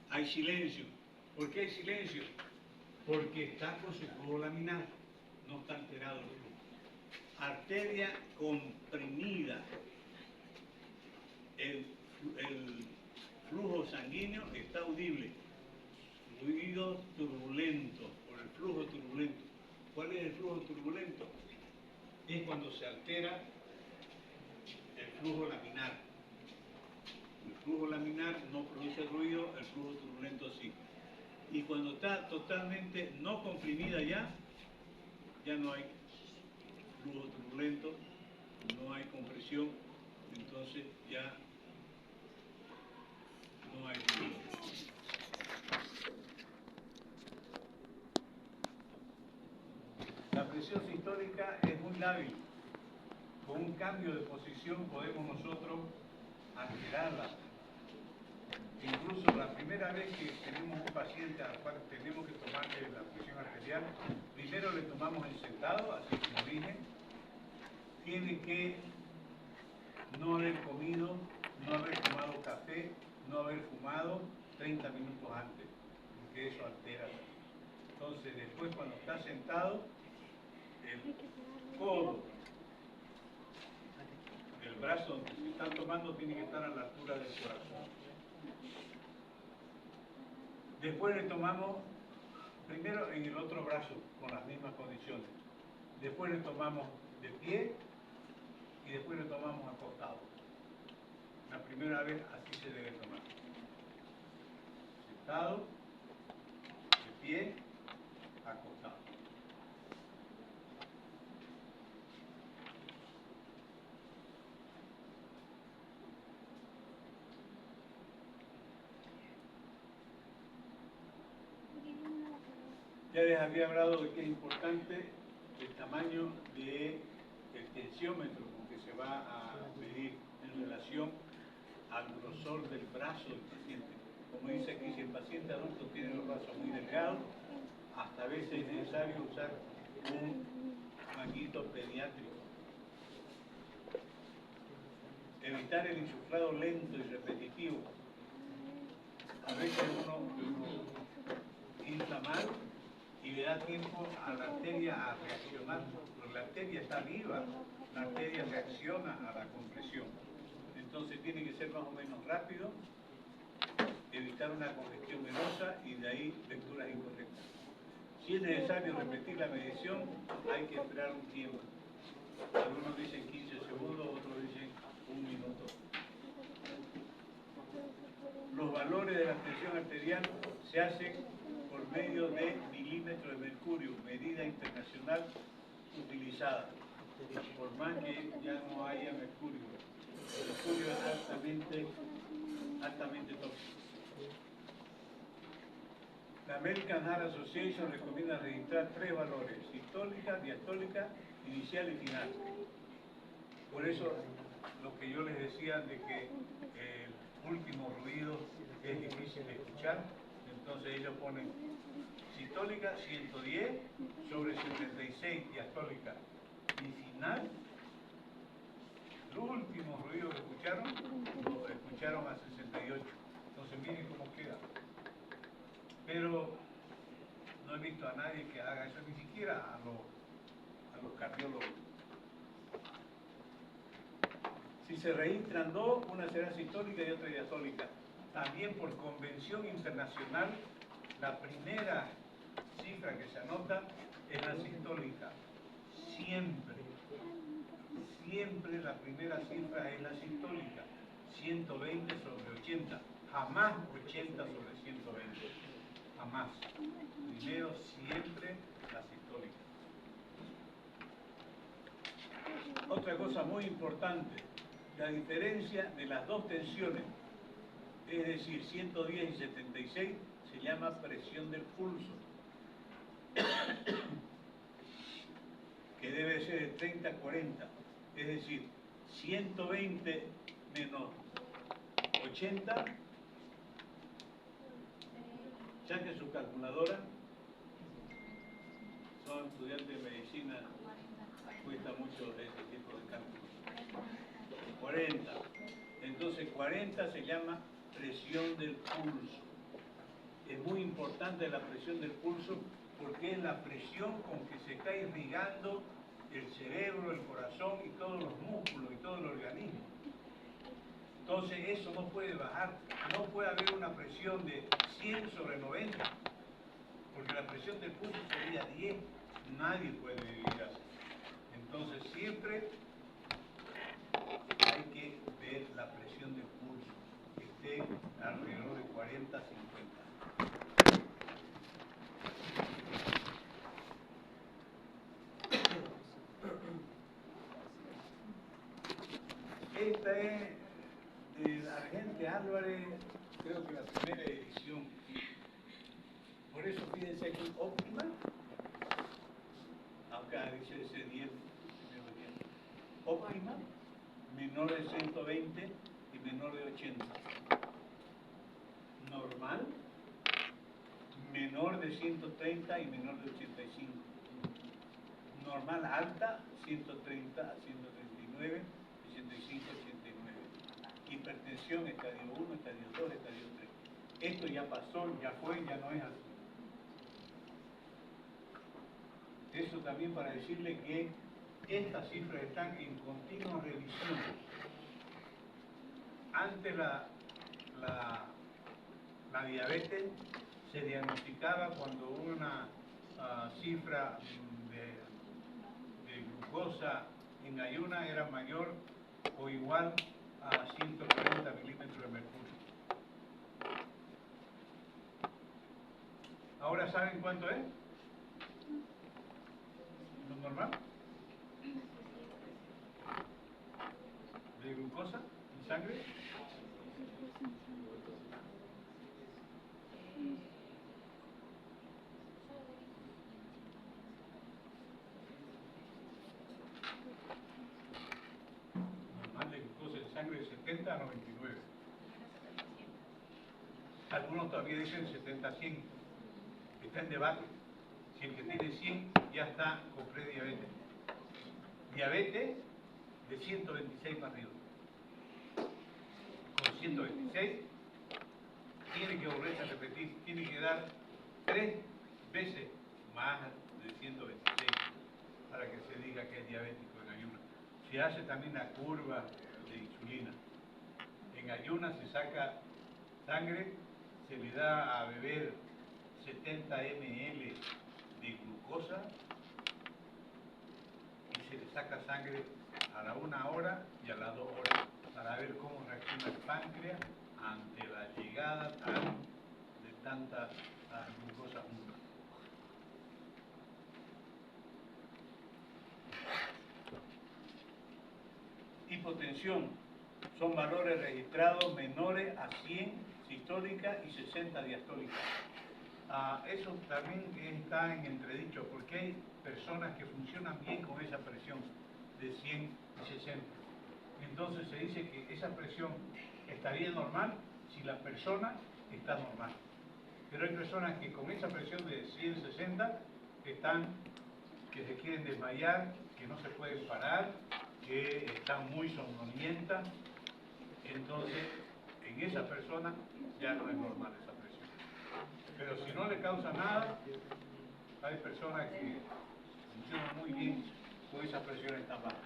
hay silencio. ¿Por qué hay silencio? Porque está con su flujo laminar, no está alterado el flujo. Arteria comprimida, el flujo sanguíneo está audible. Ruido turbulento, por el flujo turbulento. ¿Cuál es el flujo turbulento? Es cuando se altera el flujo laminar. El flujo laminar no produce ruido, el flujo turbulento sí. Y cuando está totalmente no comprimida ya no hay flujo turbulento, no hay compresión, entonces ya no hay ruido. La presión sistólica es muy lábil. Con un cambio de posición podemos nosotros alterarla. Incluso la primera vez que tenemos un paciente al cual tenemos que tomarle la presión arterial, primero le tomamos en sentado, así como dije. Tiene que no haber comido, no haber tomado café, no haber fumado 30 minutos antes, porque eso altera. Entonces después cuando está sentado, el codo del brazo donde se está tomando tiene que estar a la altura del corazón. Después le tomamos primero en el otro brazo con las mismas condiciones. Después le tomamos de pie y después le tomamos acostado. La primera vez así se debe tomar. Sentado, de pie, acostado. Ya les había hablado de que es importante el tamaño del tensiómetro con que se va a medir en relación al grosor del brazo del paciente. Como dice aquí, si el paciente adulto tiene los brazos muy delgados, hasta a veces es necesario usar un manguito pediátrico. Evitar el insuflado lento y repetitivo. A veces uno infla mal y le da tiempo a la arteria a reaccionar, porque la arteria está viva, la arteria reacciona a la compresión. Entonces tiene que ser más o menos rápido, evitar una congestión venosa y de ahí lecturas incorrectas. Si es necesario repetir la medición, hay que esperar un tiempo. Algunos dicen 15 segundos, otros dicen un minuto. Los valores de la presión arterial se hacen por medio de milímetros de mercurio, medida internacional utilizada, por más que ya no haya mercurio. El mercurio es altamente tóxico. La American Heart Association recomienda registrar 3 valores: sistólica, diastólica, inicial y final. Por eso, lo que yo les decía de que el último ruido es difícil de escuchar, entonces ellos ponen sistólica 110 sobre 76 diastólica y final. Los últimos ruidos que escucharon, lo escucharon a 68. Entonces miren cómo queda. Pero no he visto a nadie que haga eso, ni siquiera a los cardiólogos. Si se registran dos, una será sistólica y otra diastólica. También por convención internacional, la primera cifra que se anota es la sistólica. Siempre la primera cifra es la sistólica. 120 sobre 80. Jamás 80 sobre 120. Jamás. Primero siempre la sistólica. Otra cosa muy importante, la diferencia de las dos tensiones, es decir, 110 y 76, se llama presión del pulso, que debe ser de 30 a 40, es decir, 120 menos 80, saquen su calculadora, son estudiantes de medicina, cuesta mucho ese tipo de cálculos. 40. Entonces 40 se llama presión del pulso. Es muy importante la presión del pulso porque es la presión con que se está irrigando el cerebro, el corazón y todos los músculos y todo el organismo. Entonces eso no puede bajar, no puede haber una presión de 100 sobre 90, porque la presión del pulso sería 10, nadie puede vivir así. Entonces siempre hay que ver la presión del pulso, que esté alrededor de 40, 50. Esta es del Argente Álvarez, creo que la primera edición. Por eso fíjense aquí, óptima, acá dice ese 10, óptima, menor de 120 y menor de 80. Normal, menor de 130 y menor de 85. Normal alta, 130 a 139, 85 a 89. Hipertensión, estadio 1, estadio 2, estadio 3. Esto ya pasó, ya fue, ya no es así. Eso también para decirle que estas cifras están en continua revisión. Antes la diabetes se diagnosticaba cuando una cifra de glucosa en ayuna era mayor o igual a 140 milímetros de mercurio. ¿Ahora saben cuánto es? ¿Lo normal? ¿De glucosa en sangre? Normal de glucosa en sangre de 70 a 99. Algunos todavía dicen 70 a 100. Está en debate. Si el que tiene 100 ya está con prediabetes. Diabetes de 126 para arriba. Con 126 tiene que volverse a repetir, tiene que dar 3 veces más de 126 para que se diga que es diabético en ayunas. Se hace también la curva de insulina. En ayunas se saca sangre se le da a beber 70 ml de glucosa y se le saca sangre a la 1 hora y a las 2 horas para ver cómo reacciona el páncreas ante la llegada de tanta glucosa junta. Hipotensión son valores registrados menores a 100 sistólica y 60 diastólica. Eso también está en entredicho porque hay personas que funcionan bien con esa presión de 100 y 60. Entonces se dice que esa presión estaría normal si la persona está normal. Pero hay personas que con esa presión de 160 que se quieren desmayar, que no se pueden parar, que están muy somnolientas. Entonces, en esa persona ya no es normal esa presión. Pero si no le causa nada, hay personas que funcionan muy bien con esa presión tan baja.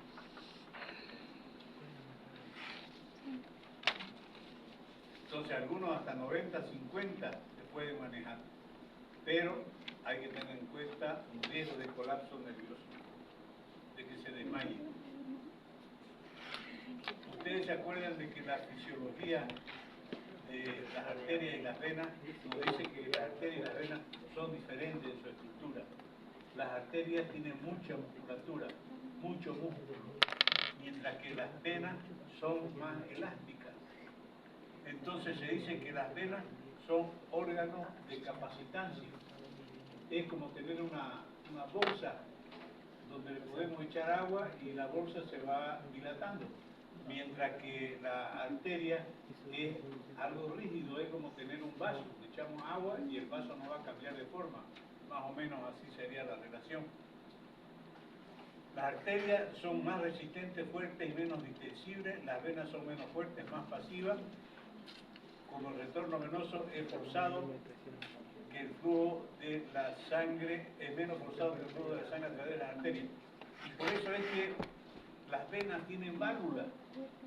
Entonces, algunos hasta 90, 50 se pueden manejar. Pero hay que tener en cuenta un riesgo de colapso nervioso, de que se desmaye. Ustedes se acuerdan de que la fisiología de las arterias y las venas nos dice que las arterias y las venas son diferentes en su estructura. Las arterias tienen mucha musculatura, mucho músculo, mientras que las venas son más elásticas. Entonces se dice que las venas son órganos de capacitancia. Es como tener una bolsa donde le podemos echar agua y la bolsa se va dilatando. Mientras que la arteria es algo rígido, es como tener un vaso, le echamos agua y el vaso no va a cambiar de forma. Más o menos así sería la relación. Las arterias son más resistentes, fuertes y menos distensibles, las venas son menos fuertes, más pasivas. Como el retorno venoso es forzado, que el flujo de la sangre es menos forzado que el flujo de la sangre a través de las arterias. Y por eso es que las venas tienen válvulas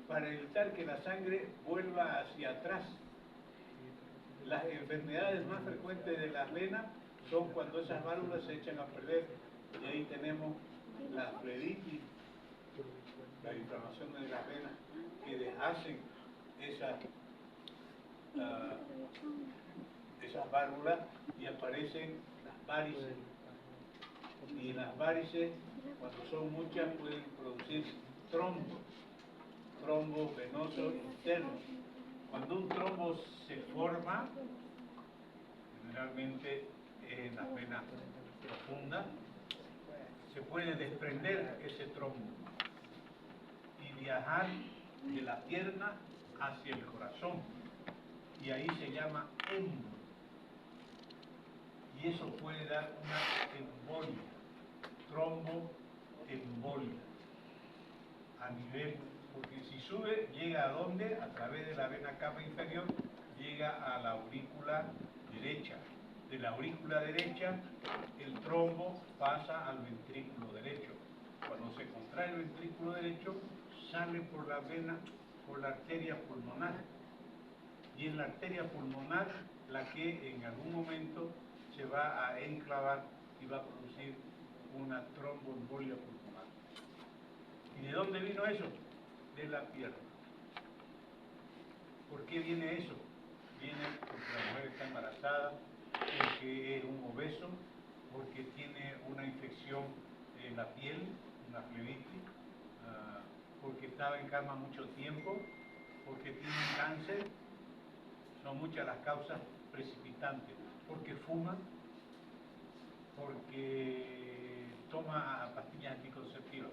para evitar que la sangre vuelva hacia atrás. Las enfermedades más frecuentes de las venas son cuando esas válvulas se echan a perder. Y ahí tenemos la flebitis, la inflamación de las venas, que deshacen esas válvulas y aparecen las varices. Y las varices, cuando son muchas, pueden producir trombos venosos internos. Cuando un trombo se forma, generalmente en las venas profundas, se puede desprender ese trombo y viajar de la pierna hacia el corazón. Y ahí se llama émbolo. Y eso puede dar una embolia, tromboembolia, a nivel, porque si sube, ¿llega a dónde? A través de la vena cava inferior, llega a la aurícula derecha. De la aurícula derecha, el trombo pasa al ventrículo derecho. Cuando se contrae el ventrículo derecho, sale por la vena, por la arteria pulmonar. Y en la arteria pulmonar, la que en algún momento se va a enclavar y va a producir una tromboembolia pulmonar. ¿Y de dónde vino eso? De la pierna. ¿Por qué viene eso? Viene porque la mujer está embarazada, porque es un obeso, porque tiene una infección en la piel, una flebitis, porque estaba en cama mucho tiempo, porque tiene cáncer. Son muchas las causas precipitantes, porque fuma, porque toma pastillas anticonceptivas.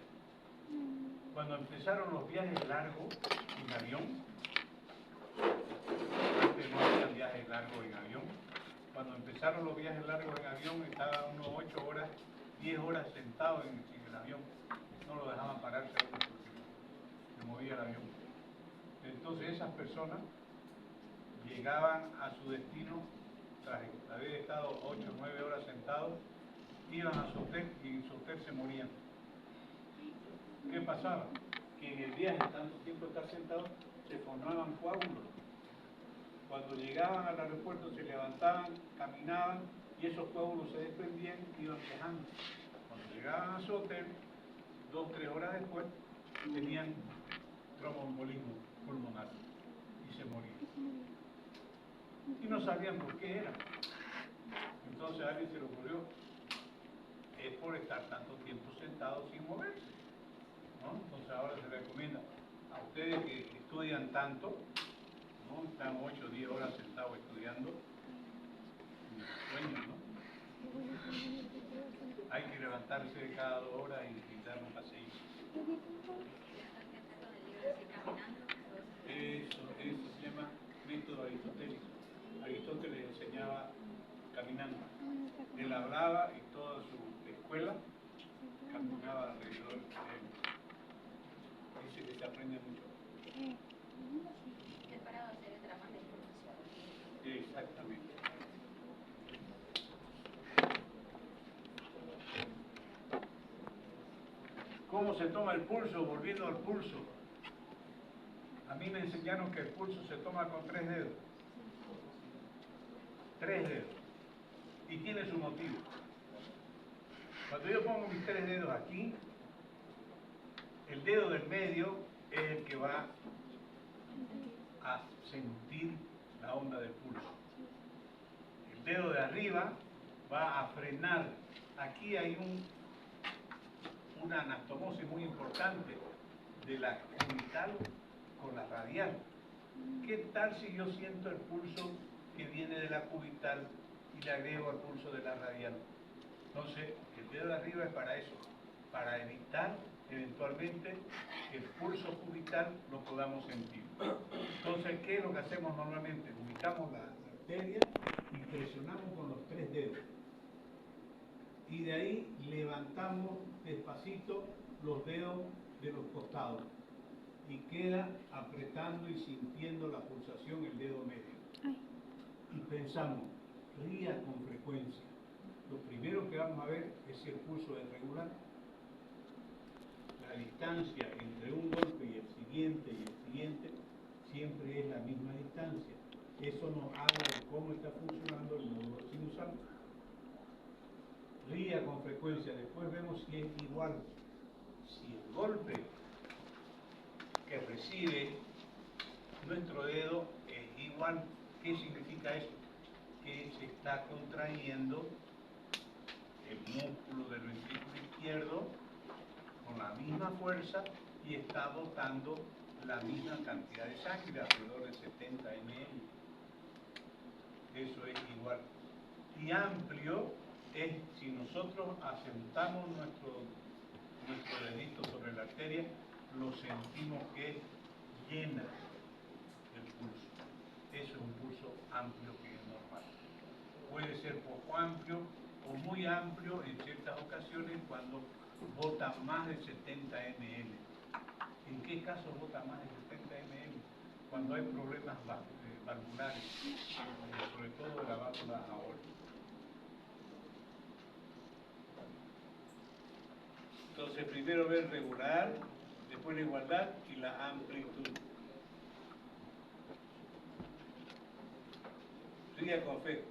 Cuando empezaron los viajes largos en avión, antes no había viajes largos en avión, cuando empezaron los viajes largos en avión estaba unos 8 horas, 10 horas sentado en el avión, no lo dejaban pararse porque se movía el avión. Entonces esas personas llegaban a su destino tras haber estado 8 o 9 horas sentados, iban a su hotel y en su hotel se morían. ¿Qué pasaba? Que en el viaje, tanto tiempo de estar sentado, se formaban coágulos. Cuando llegaban al aeropuerto se levantaban, caminaban y esos coágulos se desprendían y iban viajando. Cuando llegaban a su hotel, 2 o 3 horas después, tenían tromboembolismo pulmonar y se morían. Y no sabían por qué era. Entonces a alguien se le ocurrió, es por estar tanto tiempo sentado sin moverse, ¿no? Entonces ahora se recomienda a ustedes que estudian tanto, ¿no? Están 8 o 10 horas sentados estudiando, sueños, ¿no? Hay que levantarse cada 2 horas y dar un paseíto. Eso se llama método aristotélico. Aristóteles enseñaba caminando. Él hablaba y toda su escuela caminaba alrededor de él. Dice que se aprende mucho. El parado se entra más de información. Exactamente. ¿Cómo se toma el pulso? Volviendo al pulso. A mí me enseñaron que el pulso se toma con 3 dedos. 3 dedos. Y tiene su motivo. Cuando yo pongo mis 3 dedos aquí, el dedo del medio es el que va a sentir la onda del pulso. El dedo de arriba va a frenar. Aquí hay una anastomosis muy importante de la cubital con la radial. ¿Qué tal si yo siento el pulso que viene de la cubital y le agrego al pulso de la radial? Entonces, el dedo de arriba es para eso, para evitar eventualmente que el pulso cubital lo podamos sentir. Entonces, ¿qué es lo que hacemos normalmente? Ubicamos la arteria y presionamos con los 3 dedos. Y de ahí levantamos despacito los dedos de los costados. Y queda apretando y sintiendo la pulsación el dedo medio. Y pensamos, ría con frecuencia. Lo primero que vamos a ver es si el pulso es regular. La distancia entre un golpe y el siguiente siempre es la misma distancia. Eso nos habla de cómo está funcionando el módulo sinusal. Ría con frecuencia, después vemos si es igual. Si el golpe que recibe nuestro dedo es igual, ¿qué significa eso? Que se está contrayendo el músculo del ventrículo izquierdo con la misma fuerza y está botando la misma cantidad de sangre, alrededor de 70 ml. Eso es igual. Y amplio es si nosotros asentamos nuestro dedito sobre la arteria, lo sentimos que llena el pulso. Eso es un pulso amplio que es normal. Puede ser poco amplio o muy amplio en ciertas ocasiones cuando bota más de 70 ml. ¿En qué caso bota más de 70 ml? Cuando hay problemas valvulares, sobre todo de la válvula aórtica. Entonces, primero ver regular, después la igualdad y la amplitud. Ría con fe,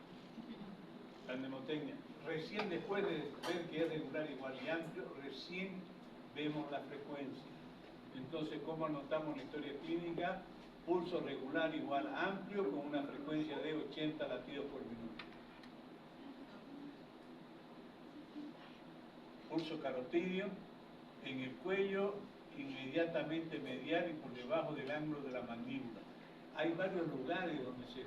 la mnemotecnia. Recién después de ver que es regular, igual y amplio, recién vemos la frecuencia. Entonces, ¿cómo anotamos la historia clínica? Pulso regular igual amplio con una frecuencia de 80 latidos por minuto. Pulso carotidio en el cuello, inmediatamente medial y por debajo del ángulo de la mandíbula. Hay varios lugares donde se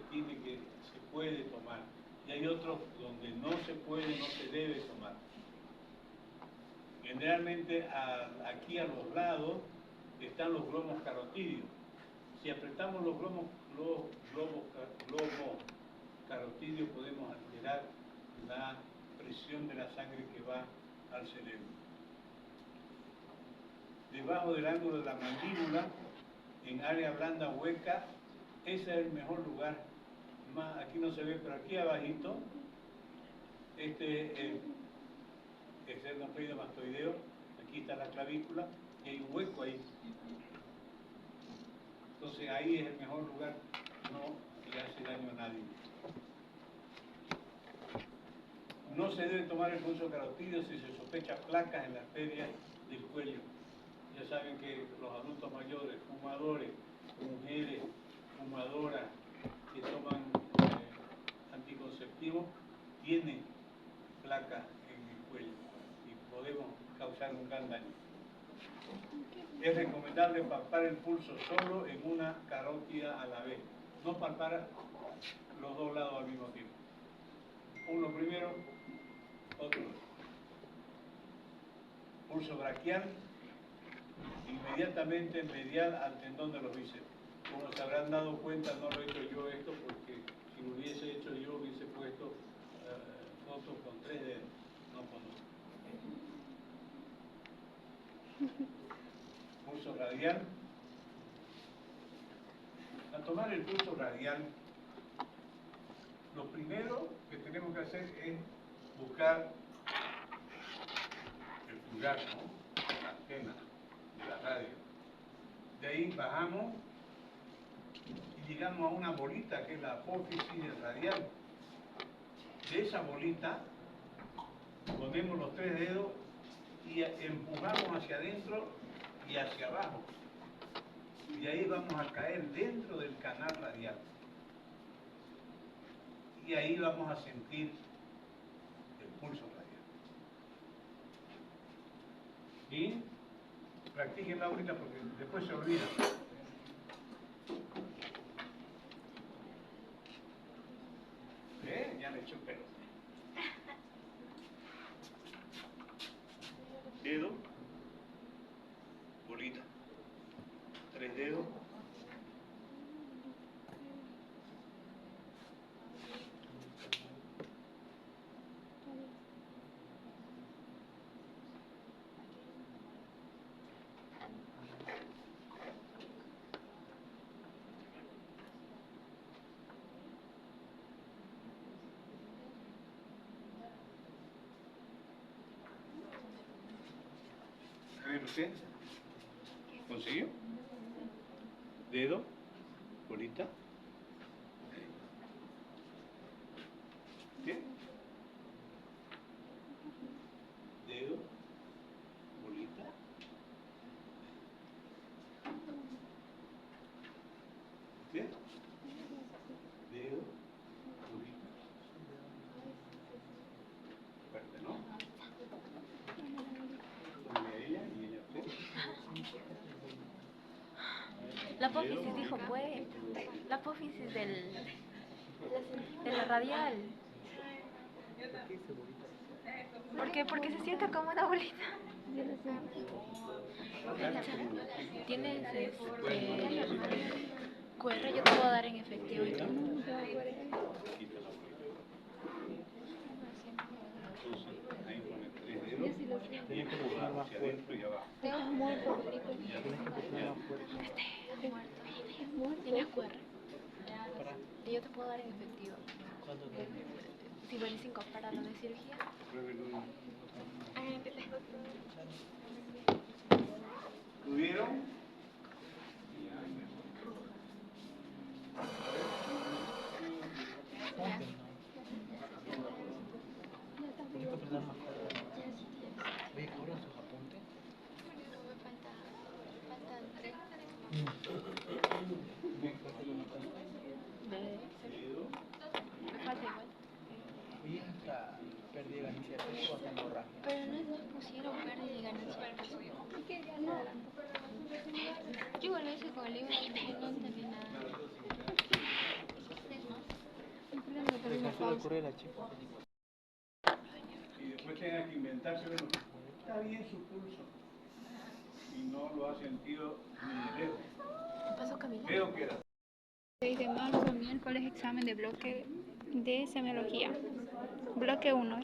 puede tomar y hay otros donde no se puede, no se debe tomar. Generalmente aquí a los lados están los globos carotidios. Si apretamos los globos carotidios podemos alterar la presión de la sangre que va al cerebro. Debajo del ángulo de la mandíbula, en área blanda hueca, ese es el mejor lugar. Aquí no se ve, pero aquí abajito, este es el esternocleidomastoideo, aquí está la clavícula y hay un hueco ahí. Entonces ahí es el mejor lugar, no le hace nadie. No se debe tomar el pulso carotídeo si se sospecha placas en las arterias del cuello. Ya saben que los adultos mayores, fumadores, mujeres fumadoras que toman anticonceptivos, tienen placas en el cuello y podemos causar un gran daño. Es recomendable palpar el pulso solo en una carótida a la vez, no palpar los dos lados al mismo tiempo. Uno primero, otro. Pulso braquial, inmediatamente medial al tendón de los bíceps. Como se habrán dado cuenta, no lo he hecho yo esto porque si lo hubiese hecho yo hubiese puesto fotos con 3 dedos, no con 2. Pulso radial. Al tomar el pulso radial, lo primero que tenemos que hacer es buscar el pulgar, ¿no? La antena de la radio. De ahí bajamos y llegamos a una bolita que es la apófisis radial. De esa bolita ponemos los 3 dedos y empujamos hacia adentro y hacia abajo. Y ahí vamos a caer dentro del canal radial. Y ahí vamos a sentir el pulso radial. Y practíquenla ahorita porque después se olvida. Ya le eché un pelo. Dedo, bolita, 3 dedos. ¿Usted consiguió? Dedo, bolita. ¿Bien? Dedo, bolita. ¿Bien? Dedo, bolita. Fuerte, ¿no? La apófisis dijo, pues, la apófisis de la radial. ¿Por qué? Porque se siente como una bolita. Tienes QR, yo te puedo dar en efectivo y todo. Tienes que presionar más fuerte y abajo. Tengo muerto, Federico. Muerto. ¿Tienes QR? Y yo te puedo dar en efectivo. ¿Cuánto te? 55 para lo de cirugía. ¿Tuvieron? Tienes que apretar más fuerte. Oye, ¿cobran sus apuntes? Bueno, me faltan 3. Me falta igual. Oye, ¿es hasta pérdida de ganancia de peso o hasta hemorragia? Pero no nos pusieron pérdida de ganancia de peso. No. Yo igual lo hice con el libro y no entendí nada. ¿De caso le ocurre a la chica? Y después tenga que inventarse, bueno, está bien su pulso y no lo ha sentido ni de lejos. ¿Qué pasó, Camila? Veo que era 6 de marzo, miércoles, examen de bloque de semiología. Bloque 1,